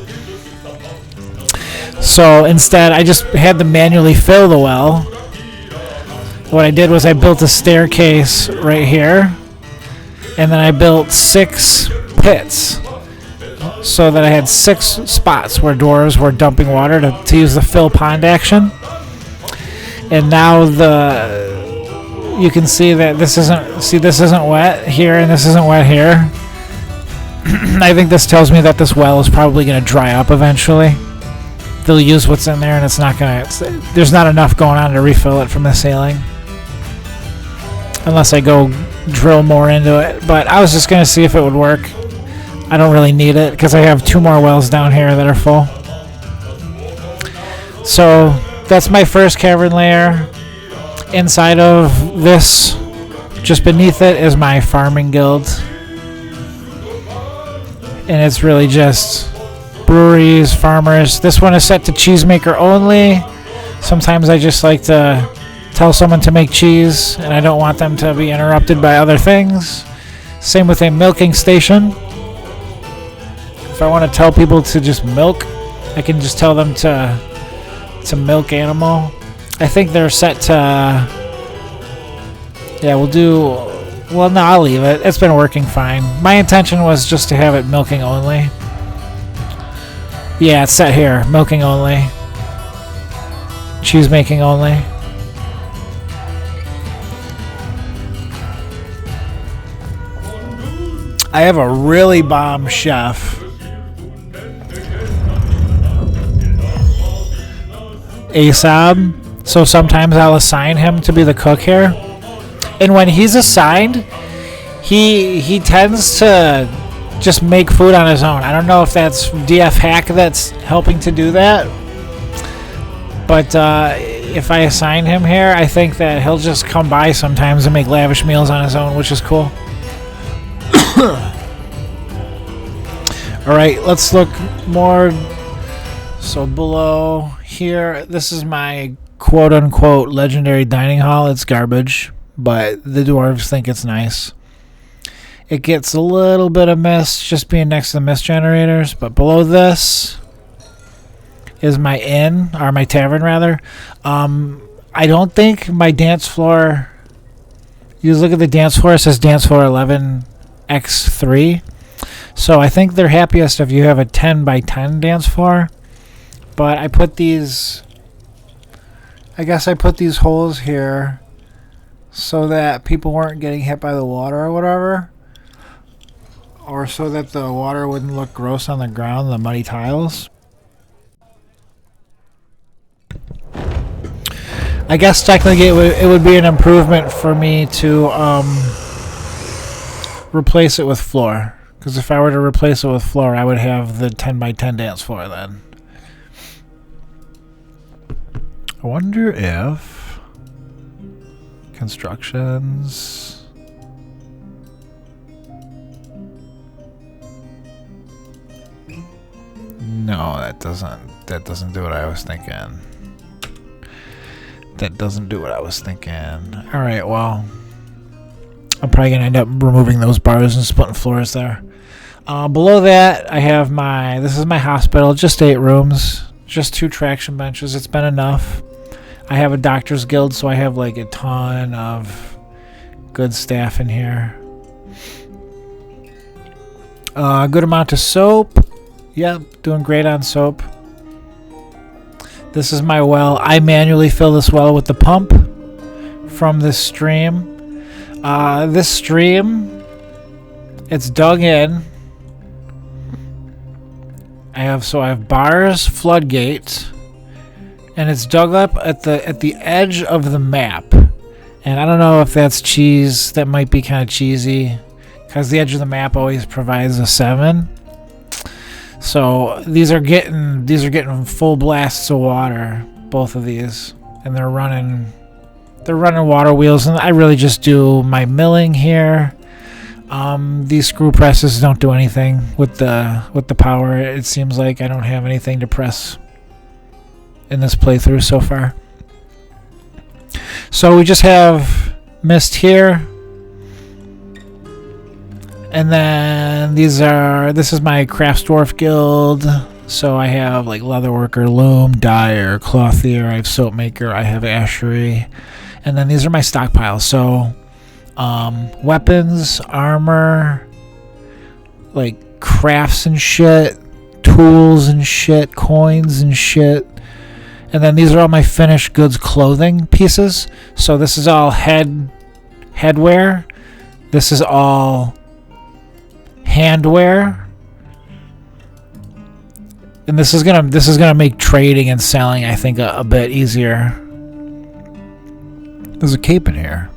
S1: So instead, I just had to manually fill the well. What I did was I built a staircase right here, and then I built 6 pits so that I had 6 spots where dwarves were dumping water to use the fill pond action. And now you can see that this isn't wet here and this isn't wet here. I think this tells me that this well is probably going to dry up eventually. They'll use what's in there, and there's not enough going on to refill it from the ceiling. Unless I go drill more into it. But I was just going to see if it would work. I don't really need it because I have 2 more wells down here that are full. So that's my first cavern layer. Inside of this, just beneath it, is my farming guild. And it's really just breweries, farmers. This one is set to cheesemaker only. Sometimes I just like to tell someone to make cheese, and I don't want them to be interrupted by other things. Same with a milking station. If I want to tell people to just milk, I can just tell them to milk animal. I think they're set to... Yeah, we'll do... Well, no, I'll leave it. It's been working fine. My intention was just to have it milking only. Yeah, it's set here. Milking only. Cheese making only. I have a really bomb chef. ASAB. So sometimes I'll assign him to be the cook here. And when he's assigned, he tends to just make food on his own. I don't know if that's DF Hack that's helping to do that. But if I assign him here, I think that he'll just come by sometimes and make lavish meals on his own, which is cool. Alright, let's look more. So below here, this is my quote-unquote legendary dining hall. It's garbage, but the dwarves think it's nice. It gets a little bit of mist just being next to the mist generators, but below this is my inn, or my tavern rather. I don't think my dance floor... You look at the dance floor, it says dance floor 11x3. So I think they're happiest if you have a 10 by 10 dance floor. But I put these... I guess I put these holes here so that people weren't getting hit by the water or whatever. Or so that the water wouldn't look gross on the ground, the muddy tiles. I guess technically it would be an improvement for me to replace it with floor. Because if I were to replace it with floor, I would have the 10 by 10 dance floor then. I wonder if constructions... No, that doesn't do what I was thinking. That doesn't do what I was thinking. Alright, well, I'm probably going to end up removing those bars and splitting floors there. Below that, I have this is my hospital, just 8 rooms, just 2 traction benches. It's been enough. I have a doctor's guild, so I have like a ton of good staff in here. A good amount of soap. Yep, doing great on soap. This is my well. I manually fill this well with the pump from this stream. This stream, it's dug in. I have bars, floodgates, and it's dug up at the edge of the map. And I don't know if that's cheese. That might be kind of cheesy, because the edge of the map always provides a 7. So these are getting full blasts of water, both of these, and they're running water wheels. And I really just do my milling here. These screw presses don't do anything with the power. It seems like I don't have anything to press in this playthrough so far. So we just have mist here. And then this is my Crafts Dwarf guild. So I have like leatherworker, loom, dyer, clothier, I have soap maker, I have ashery. And then these are my stockpiles. So weapons, armor, like crafts and shit, tools and shit, coins and shit. And then these are all my finished goods clothing pieces. So this is all headwear. This is all handwear. And this is gonna make trading and selling, I think, a bit easier. There's a cape in here.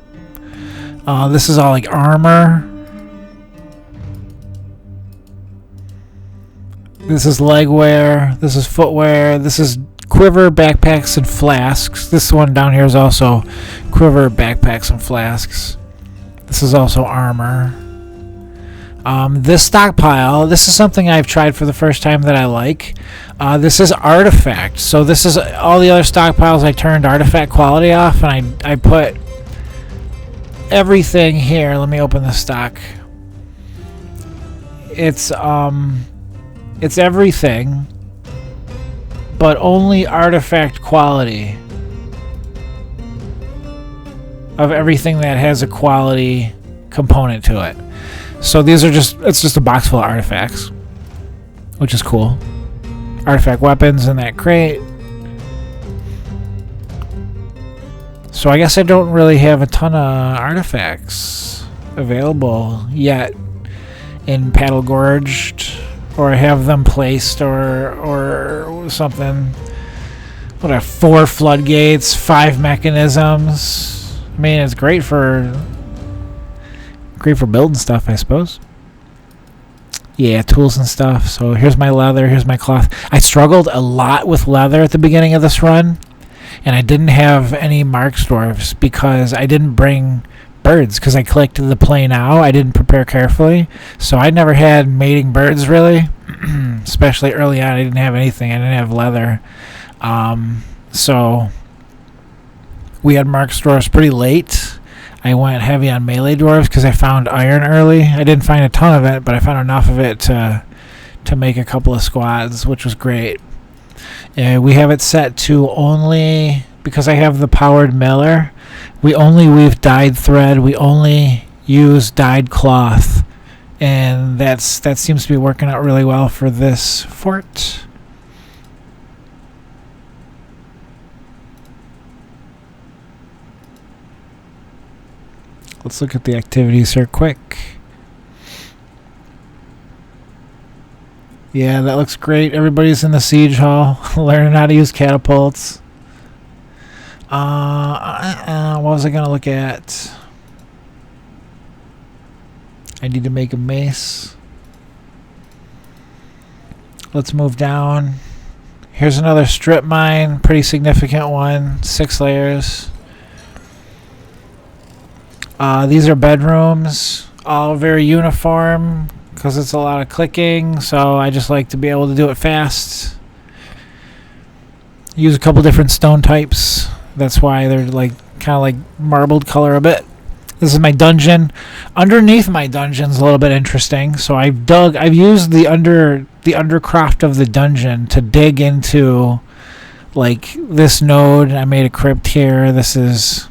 S1: This is all like armor. This is legwear. This is footwear. This is quiver, backpacks, and flasks. This one down here is also quiver, backpacks, and flasks. This is also armor. This stockpile, this is something I've tried for the first time that I like. This is artifact. So this is all the other stockpiles I turned artifact quality off, and I put everything here. Let me open the stock. It's everything, but only artifact quality of everything that has a quality component to it. So these are it's just a box full of artifacts, which is cool. Artifact weapons in that crate. So I guess I don't really have a ton of artifacts available yet in Paddlegorged, or have them placed or something. What are 4 floodgates, 5 mechanisms? I mean, it's great for building stuff, I suppose. Yeah, tools and stuff. So here's my leather, here's my cloth. I struggled a lot with leather at the beginning of this run, and I didn't have any marks dwarves because I didn't bring birds, because I clicked the play now. I didn't prepare carefully, so I never had mating birds really. Especially early on, I didn't have anything. I didn't have leather. So we had marks dwarves pretty late. I went heavy on melee dwarves because I found iron early. I didn't find a ton of it, but I found enough of it to make a couple of squads, which was great. We have it set to only, because I have the powered miller, we only weave dyed thread. We only use dyed cloth, and that seems to be working out really well for this fort. Let's look at the activities here quick. Yeah, that looks great. Everybody's in the siege hall learning how to use catapults. What was I going to look at? I need to make a mace. Let's move down. Here's another strip mine. Pretty significant one. 6 layers. These are bedrooms, all very uniform because it's a lot of clicking, so I just like to be able to do it fast. Use a couple different stone types That's why they're like kind of like marbled color a bit. This is my dungeon. Underneath my dungeon's a little bit interesting. So I've used the undercroft of the dungeon to dig into like this node. I made a crypt here. This is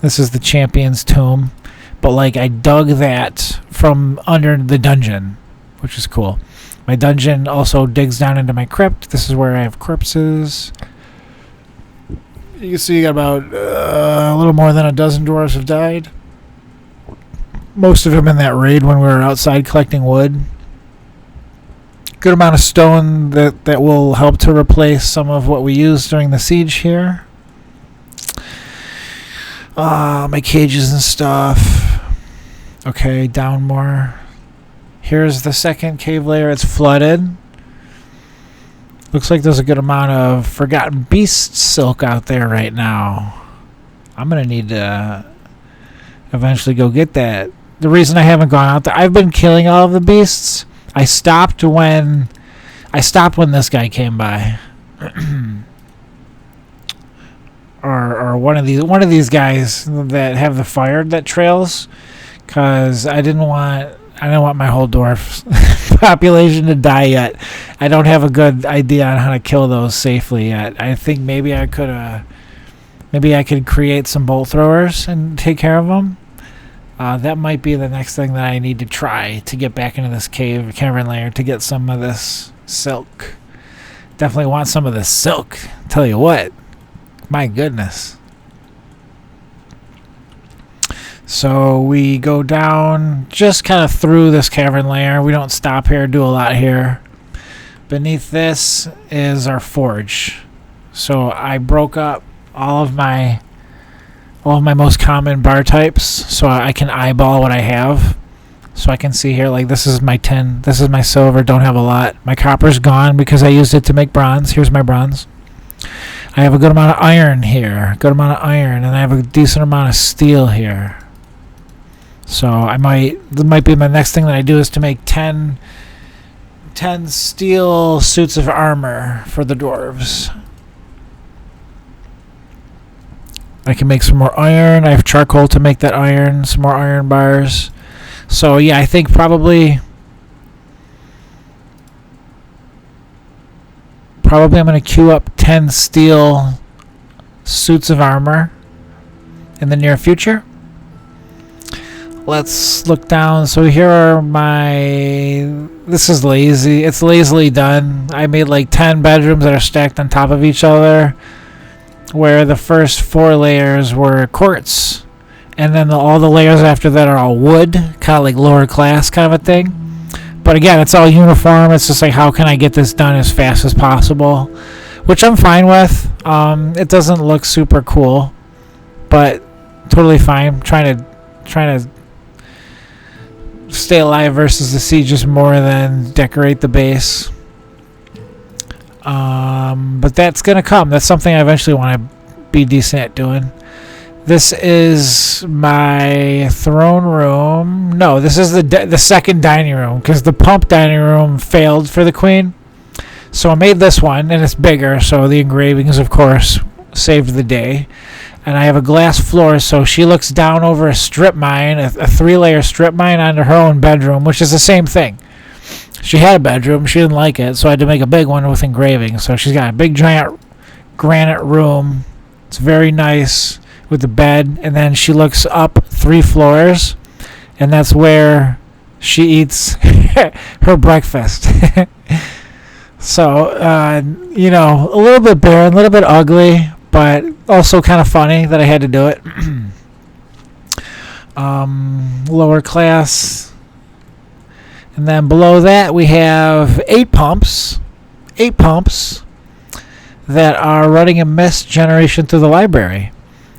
S1: the champion's tomb. But like I dug that from under the dungeon, which is cool. My dungeon also digs down into my crypt. This is where I have corpses. You can see you got about a little more than a dozen dwarves have died. Most of them in that raid when we were outside collecting wood. Good amount of stone that will help to replace some of what we used during the siege here. My cages and stuff. Okay, down more. Here's the second cave layer. It's flooded. Looks like there's a good amount of forgotten beast silk out there right now. I'm going to need to eventually go get that. The reason I haven't gone out there, I've been killing all of the beasts. I stopped when this guy came by. or one of these guys that have the fire that trails, cuz I didn't want my whole dwarf population to die yet. I don't have a good idea on how to kill those safely yet. I think maybe I could create some bolt throwers and take care of them. That might be the next thing that I need to try to get back into this cavern layer to get some of this silk. Definitely want some of this silk. Tell you what, my goodness. So we go down just kind of through this cavern layer. We don't stop here, do a lot here. Beneath this is our forge. So I broke up all of my most common bar types so I can eyeball what I have. So I can see here, like this is my tin, this is my silver, don't have a lot. My copper's gone because I used it to make bronze. Here's my bronze. I have a good amount of iron here, and I have a decent amount of steel here. So that might be my next thing that I do is to make 10 steel suits of armor for the dwarves. I can make some more iron. I have charcoal to make that iron, some more iron bars. So yeah, I think probably I'm going to queue up 10 steel suits of armor in the near future. Let's look down. So here are this is lazy. It's lazily done. I made like 10 bedrooms that are stacked on top of each other, where the first 4 layers were quartz, and then all the layers after that are all wood, kind of like lower class kind of a thing. But again, it's all uniform. It's just like, how can I get this done as fast as possible, which I'm fine with. It doesn't look super cool, but totally fine. Trying to stay alive versus the siege just more than decorate the base. But that's gonna come. That's something I eventually want to be decent at doing. This is my throne room. No, this is the second dining room, because the pump dining room failed for the queen. So I made this one, and it's bigger, so the engravings, of course, saved the day. And I have a glass floor, so she looks down over a strip mine, a 3-layer strip mine onto her own bedroom, which is the same thing. She had a bedroom, she didn't like it, so I had to make a big one with engravings. So she's got a big giant granite room. It's very nice with the bed, and then she looks up 3 floors, and that's where she eats her breakfast. So, a little bit barren, a little bit ugly, but also kind of funny that I had to do it. Lower class. And then below that we have 8 pumps that are running a mist generation through the library.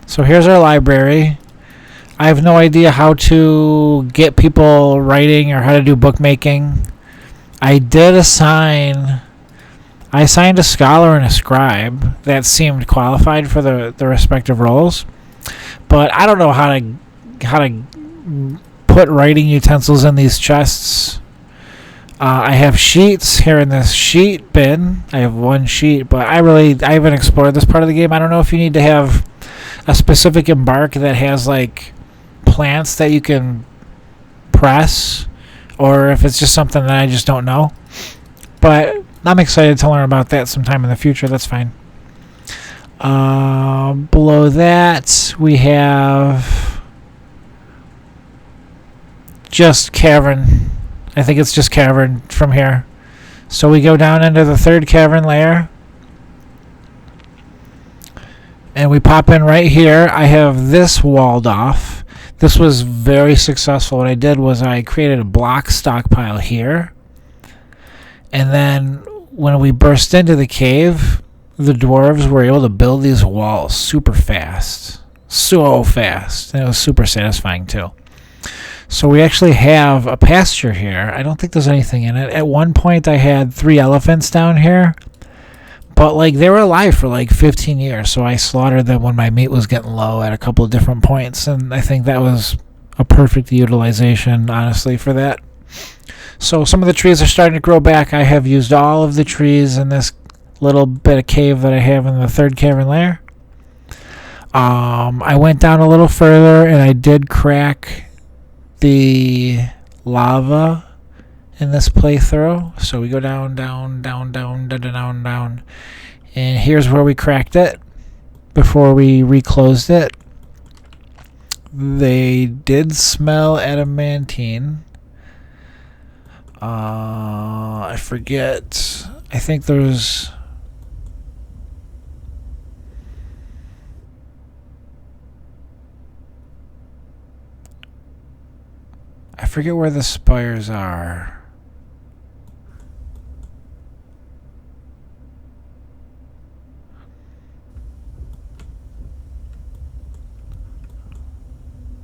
S1: So here's our library. I have no idea how to get people writing or how to do bookmaking. I assigned a scholar and a scribe that seemed qualified for the respective roles, but I don't know how to put writing utensils in these chests. I have sheets here in this sheet bin. I have one sheet, but I haven't explored this part of the game. I don't know if you need to have a specific embark that has like plants that you can press, or if it's just something that I just don't know. But I'm excited to learn about that sometime in the future. That's fine. Below that, we have just cavern. I think it's just cavern from here. So we go down into the third cavern layer. And we pop in right here. I have this walled off. This was very successful. What I did was I created a block stockpile here. And then when we burst into the cave, the dwarves were able to build these walls super fast. So fast. And it was super satisfying too. So we actually have a pasture here. I don't think there's anything in it. At one point I had 3 elephants down here. But like they were alive for like 15 years. So I slaughtered them when my meat was getting low at a couple of different points. And I think that was a perfect utilization, honestly, for that. So some of the trees are starting to grow back. I have used all of the trees in this little bit of cave that I have in the third cavern layer. I went down a little further and I did crack the lava in this playthrough. So we go down, down, down, down, down, down, down. And here's where we cracked it before we reclosed it. They did smell adamantine. I forget. I think there's... I forget where the spires are.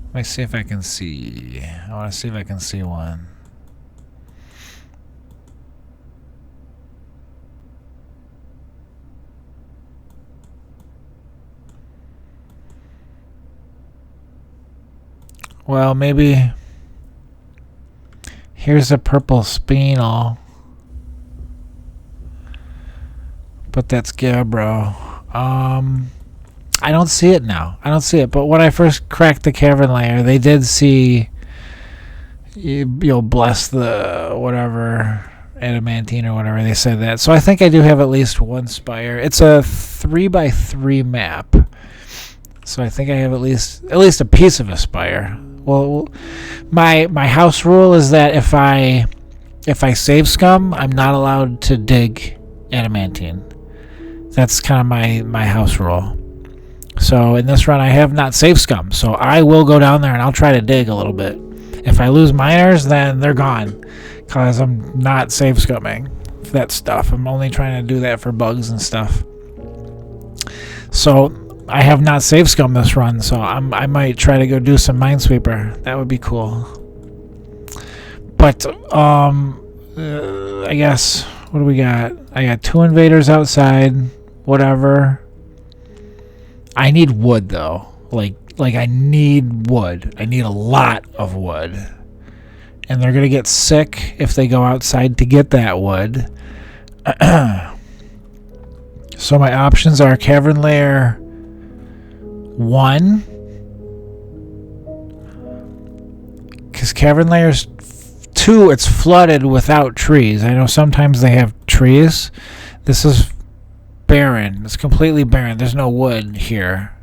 S1: Let me see if I can see. I want to see if I can see one. Well, maybe... Here's a purple spinel. But that's Gabbro. I don't see it now. I don't see it. But when I first cracked the cavern layer, they did see... You'll bless the whatever... adamantine or whatever they said that. So I think I do have at least one spire. It's a 3x3 map. So I think I have at least a piece of a spire. Well, my house rule is that if I save scum, I'm not allowed to dig adamantine. That's kind of my house rule. So in this run, I have not saved scum. So I will go down there and I'll try to dig a little bit. If I lose miners, then they're gone, because I'm not save scumming for that stuff. I'm only trying to do that for bugs and stuff. So I have not saved scum this run, so I might try to go do some minesweeper. That would be cool. But I guess, what do we got? I got 2 invaders outside. Whatever. I need wood though. Like I need wood. I need a lot of wood. And they're gonna get sick if they go outside to get that wood. So my options are cavern layer 1, because cavern layers 2, it's flooded without trees. I know sometimes they have trees. This is barren. It's completely barren. There's no wood here.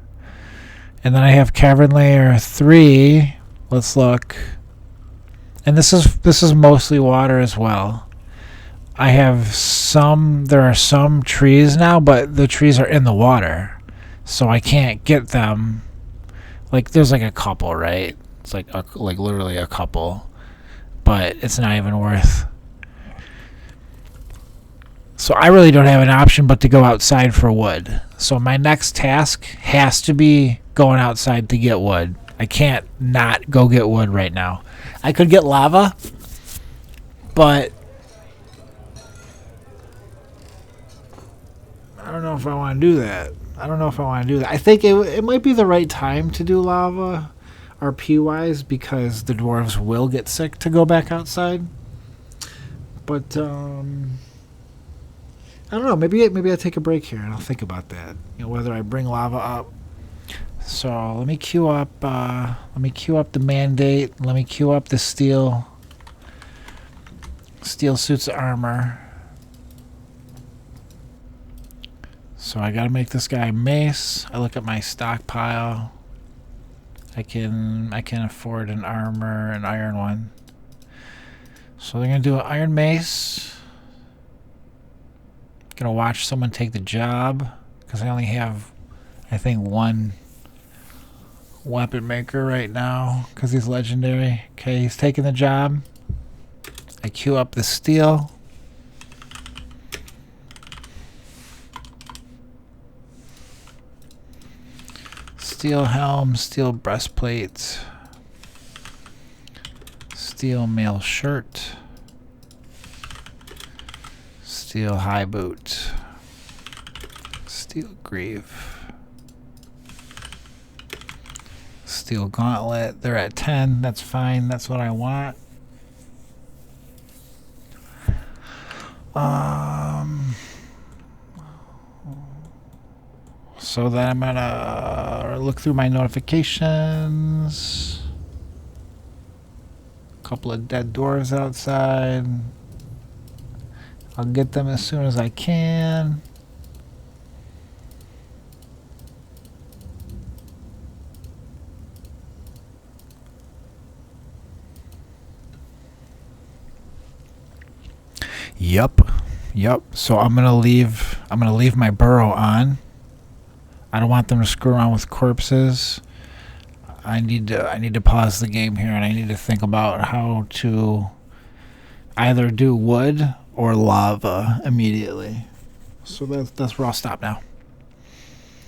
S1: And then I have cavern layer 3. Let's look. And this is mostly water as well. I have there are some trees now, but the trees are in the water. So I can't get them. Like there's like a couple, right? It's like literally a couple, but it's not even worth. So I really don't have an option but to go outside for wood. So my next task has to be going outside to get wood. I can't not go get wood right now. I could get lava, but I don't know if I want to do that. I think it might be the right time to do lava, RP-wise, because the dwarves will get sick to go back outside. But I don't know. Maybe I take a break here and I'll think about that. Whether I bring lava up. So let me queue up. Let me queue up the mandate. Let me queue up the steel suits of armor. So I gotta make this guy mace. I look at my stockpile. I can afford an armor, an iron one. So they're gonna do an iron mace. Gonna watch someone take the job because I only have, I think, one weapon maker right now because he's legendary. Okay, he's taking the job. I queue up the steel. Steel helm, steel breastplate, steel mail shirt, steel high boot, steel greave, steel gauntlet. They're at 10. That's fine. That's what I want. So then I'm gonna look through my notifications. A couple of dead dwarves outside. I'll get them as soon as I can. Yep. So I'm gonna leave my burrow on. I don't want them to screw around with corpses. I need to pause the game here and I need to think about how to either do wood or lava immediately. So that's where I'll stop now.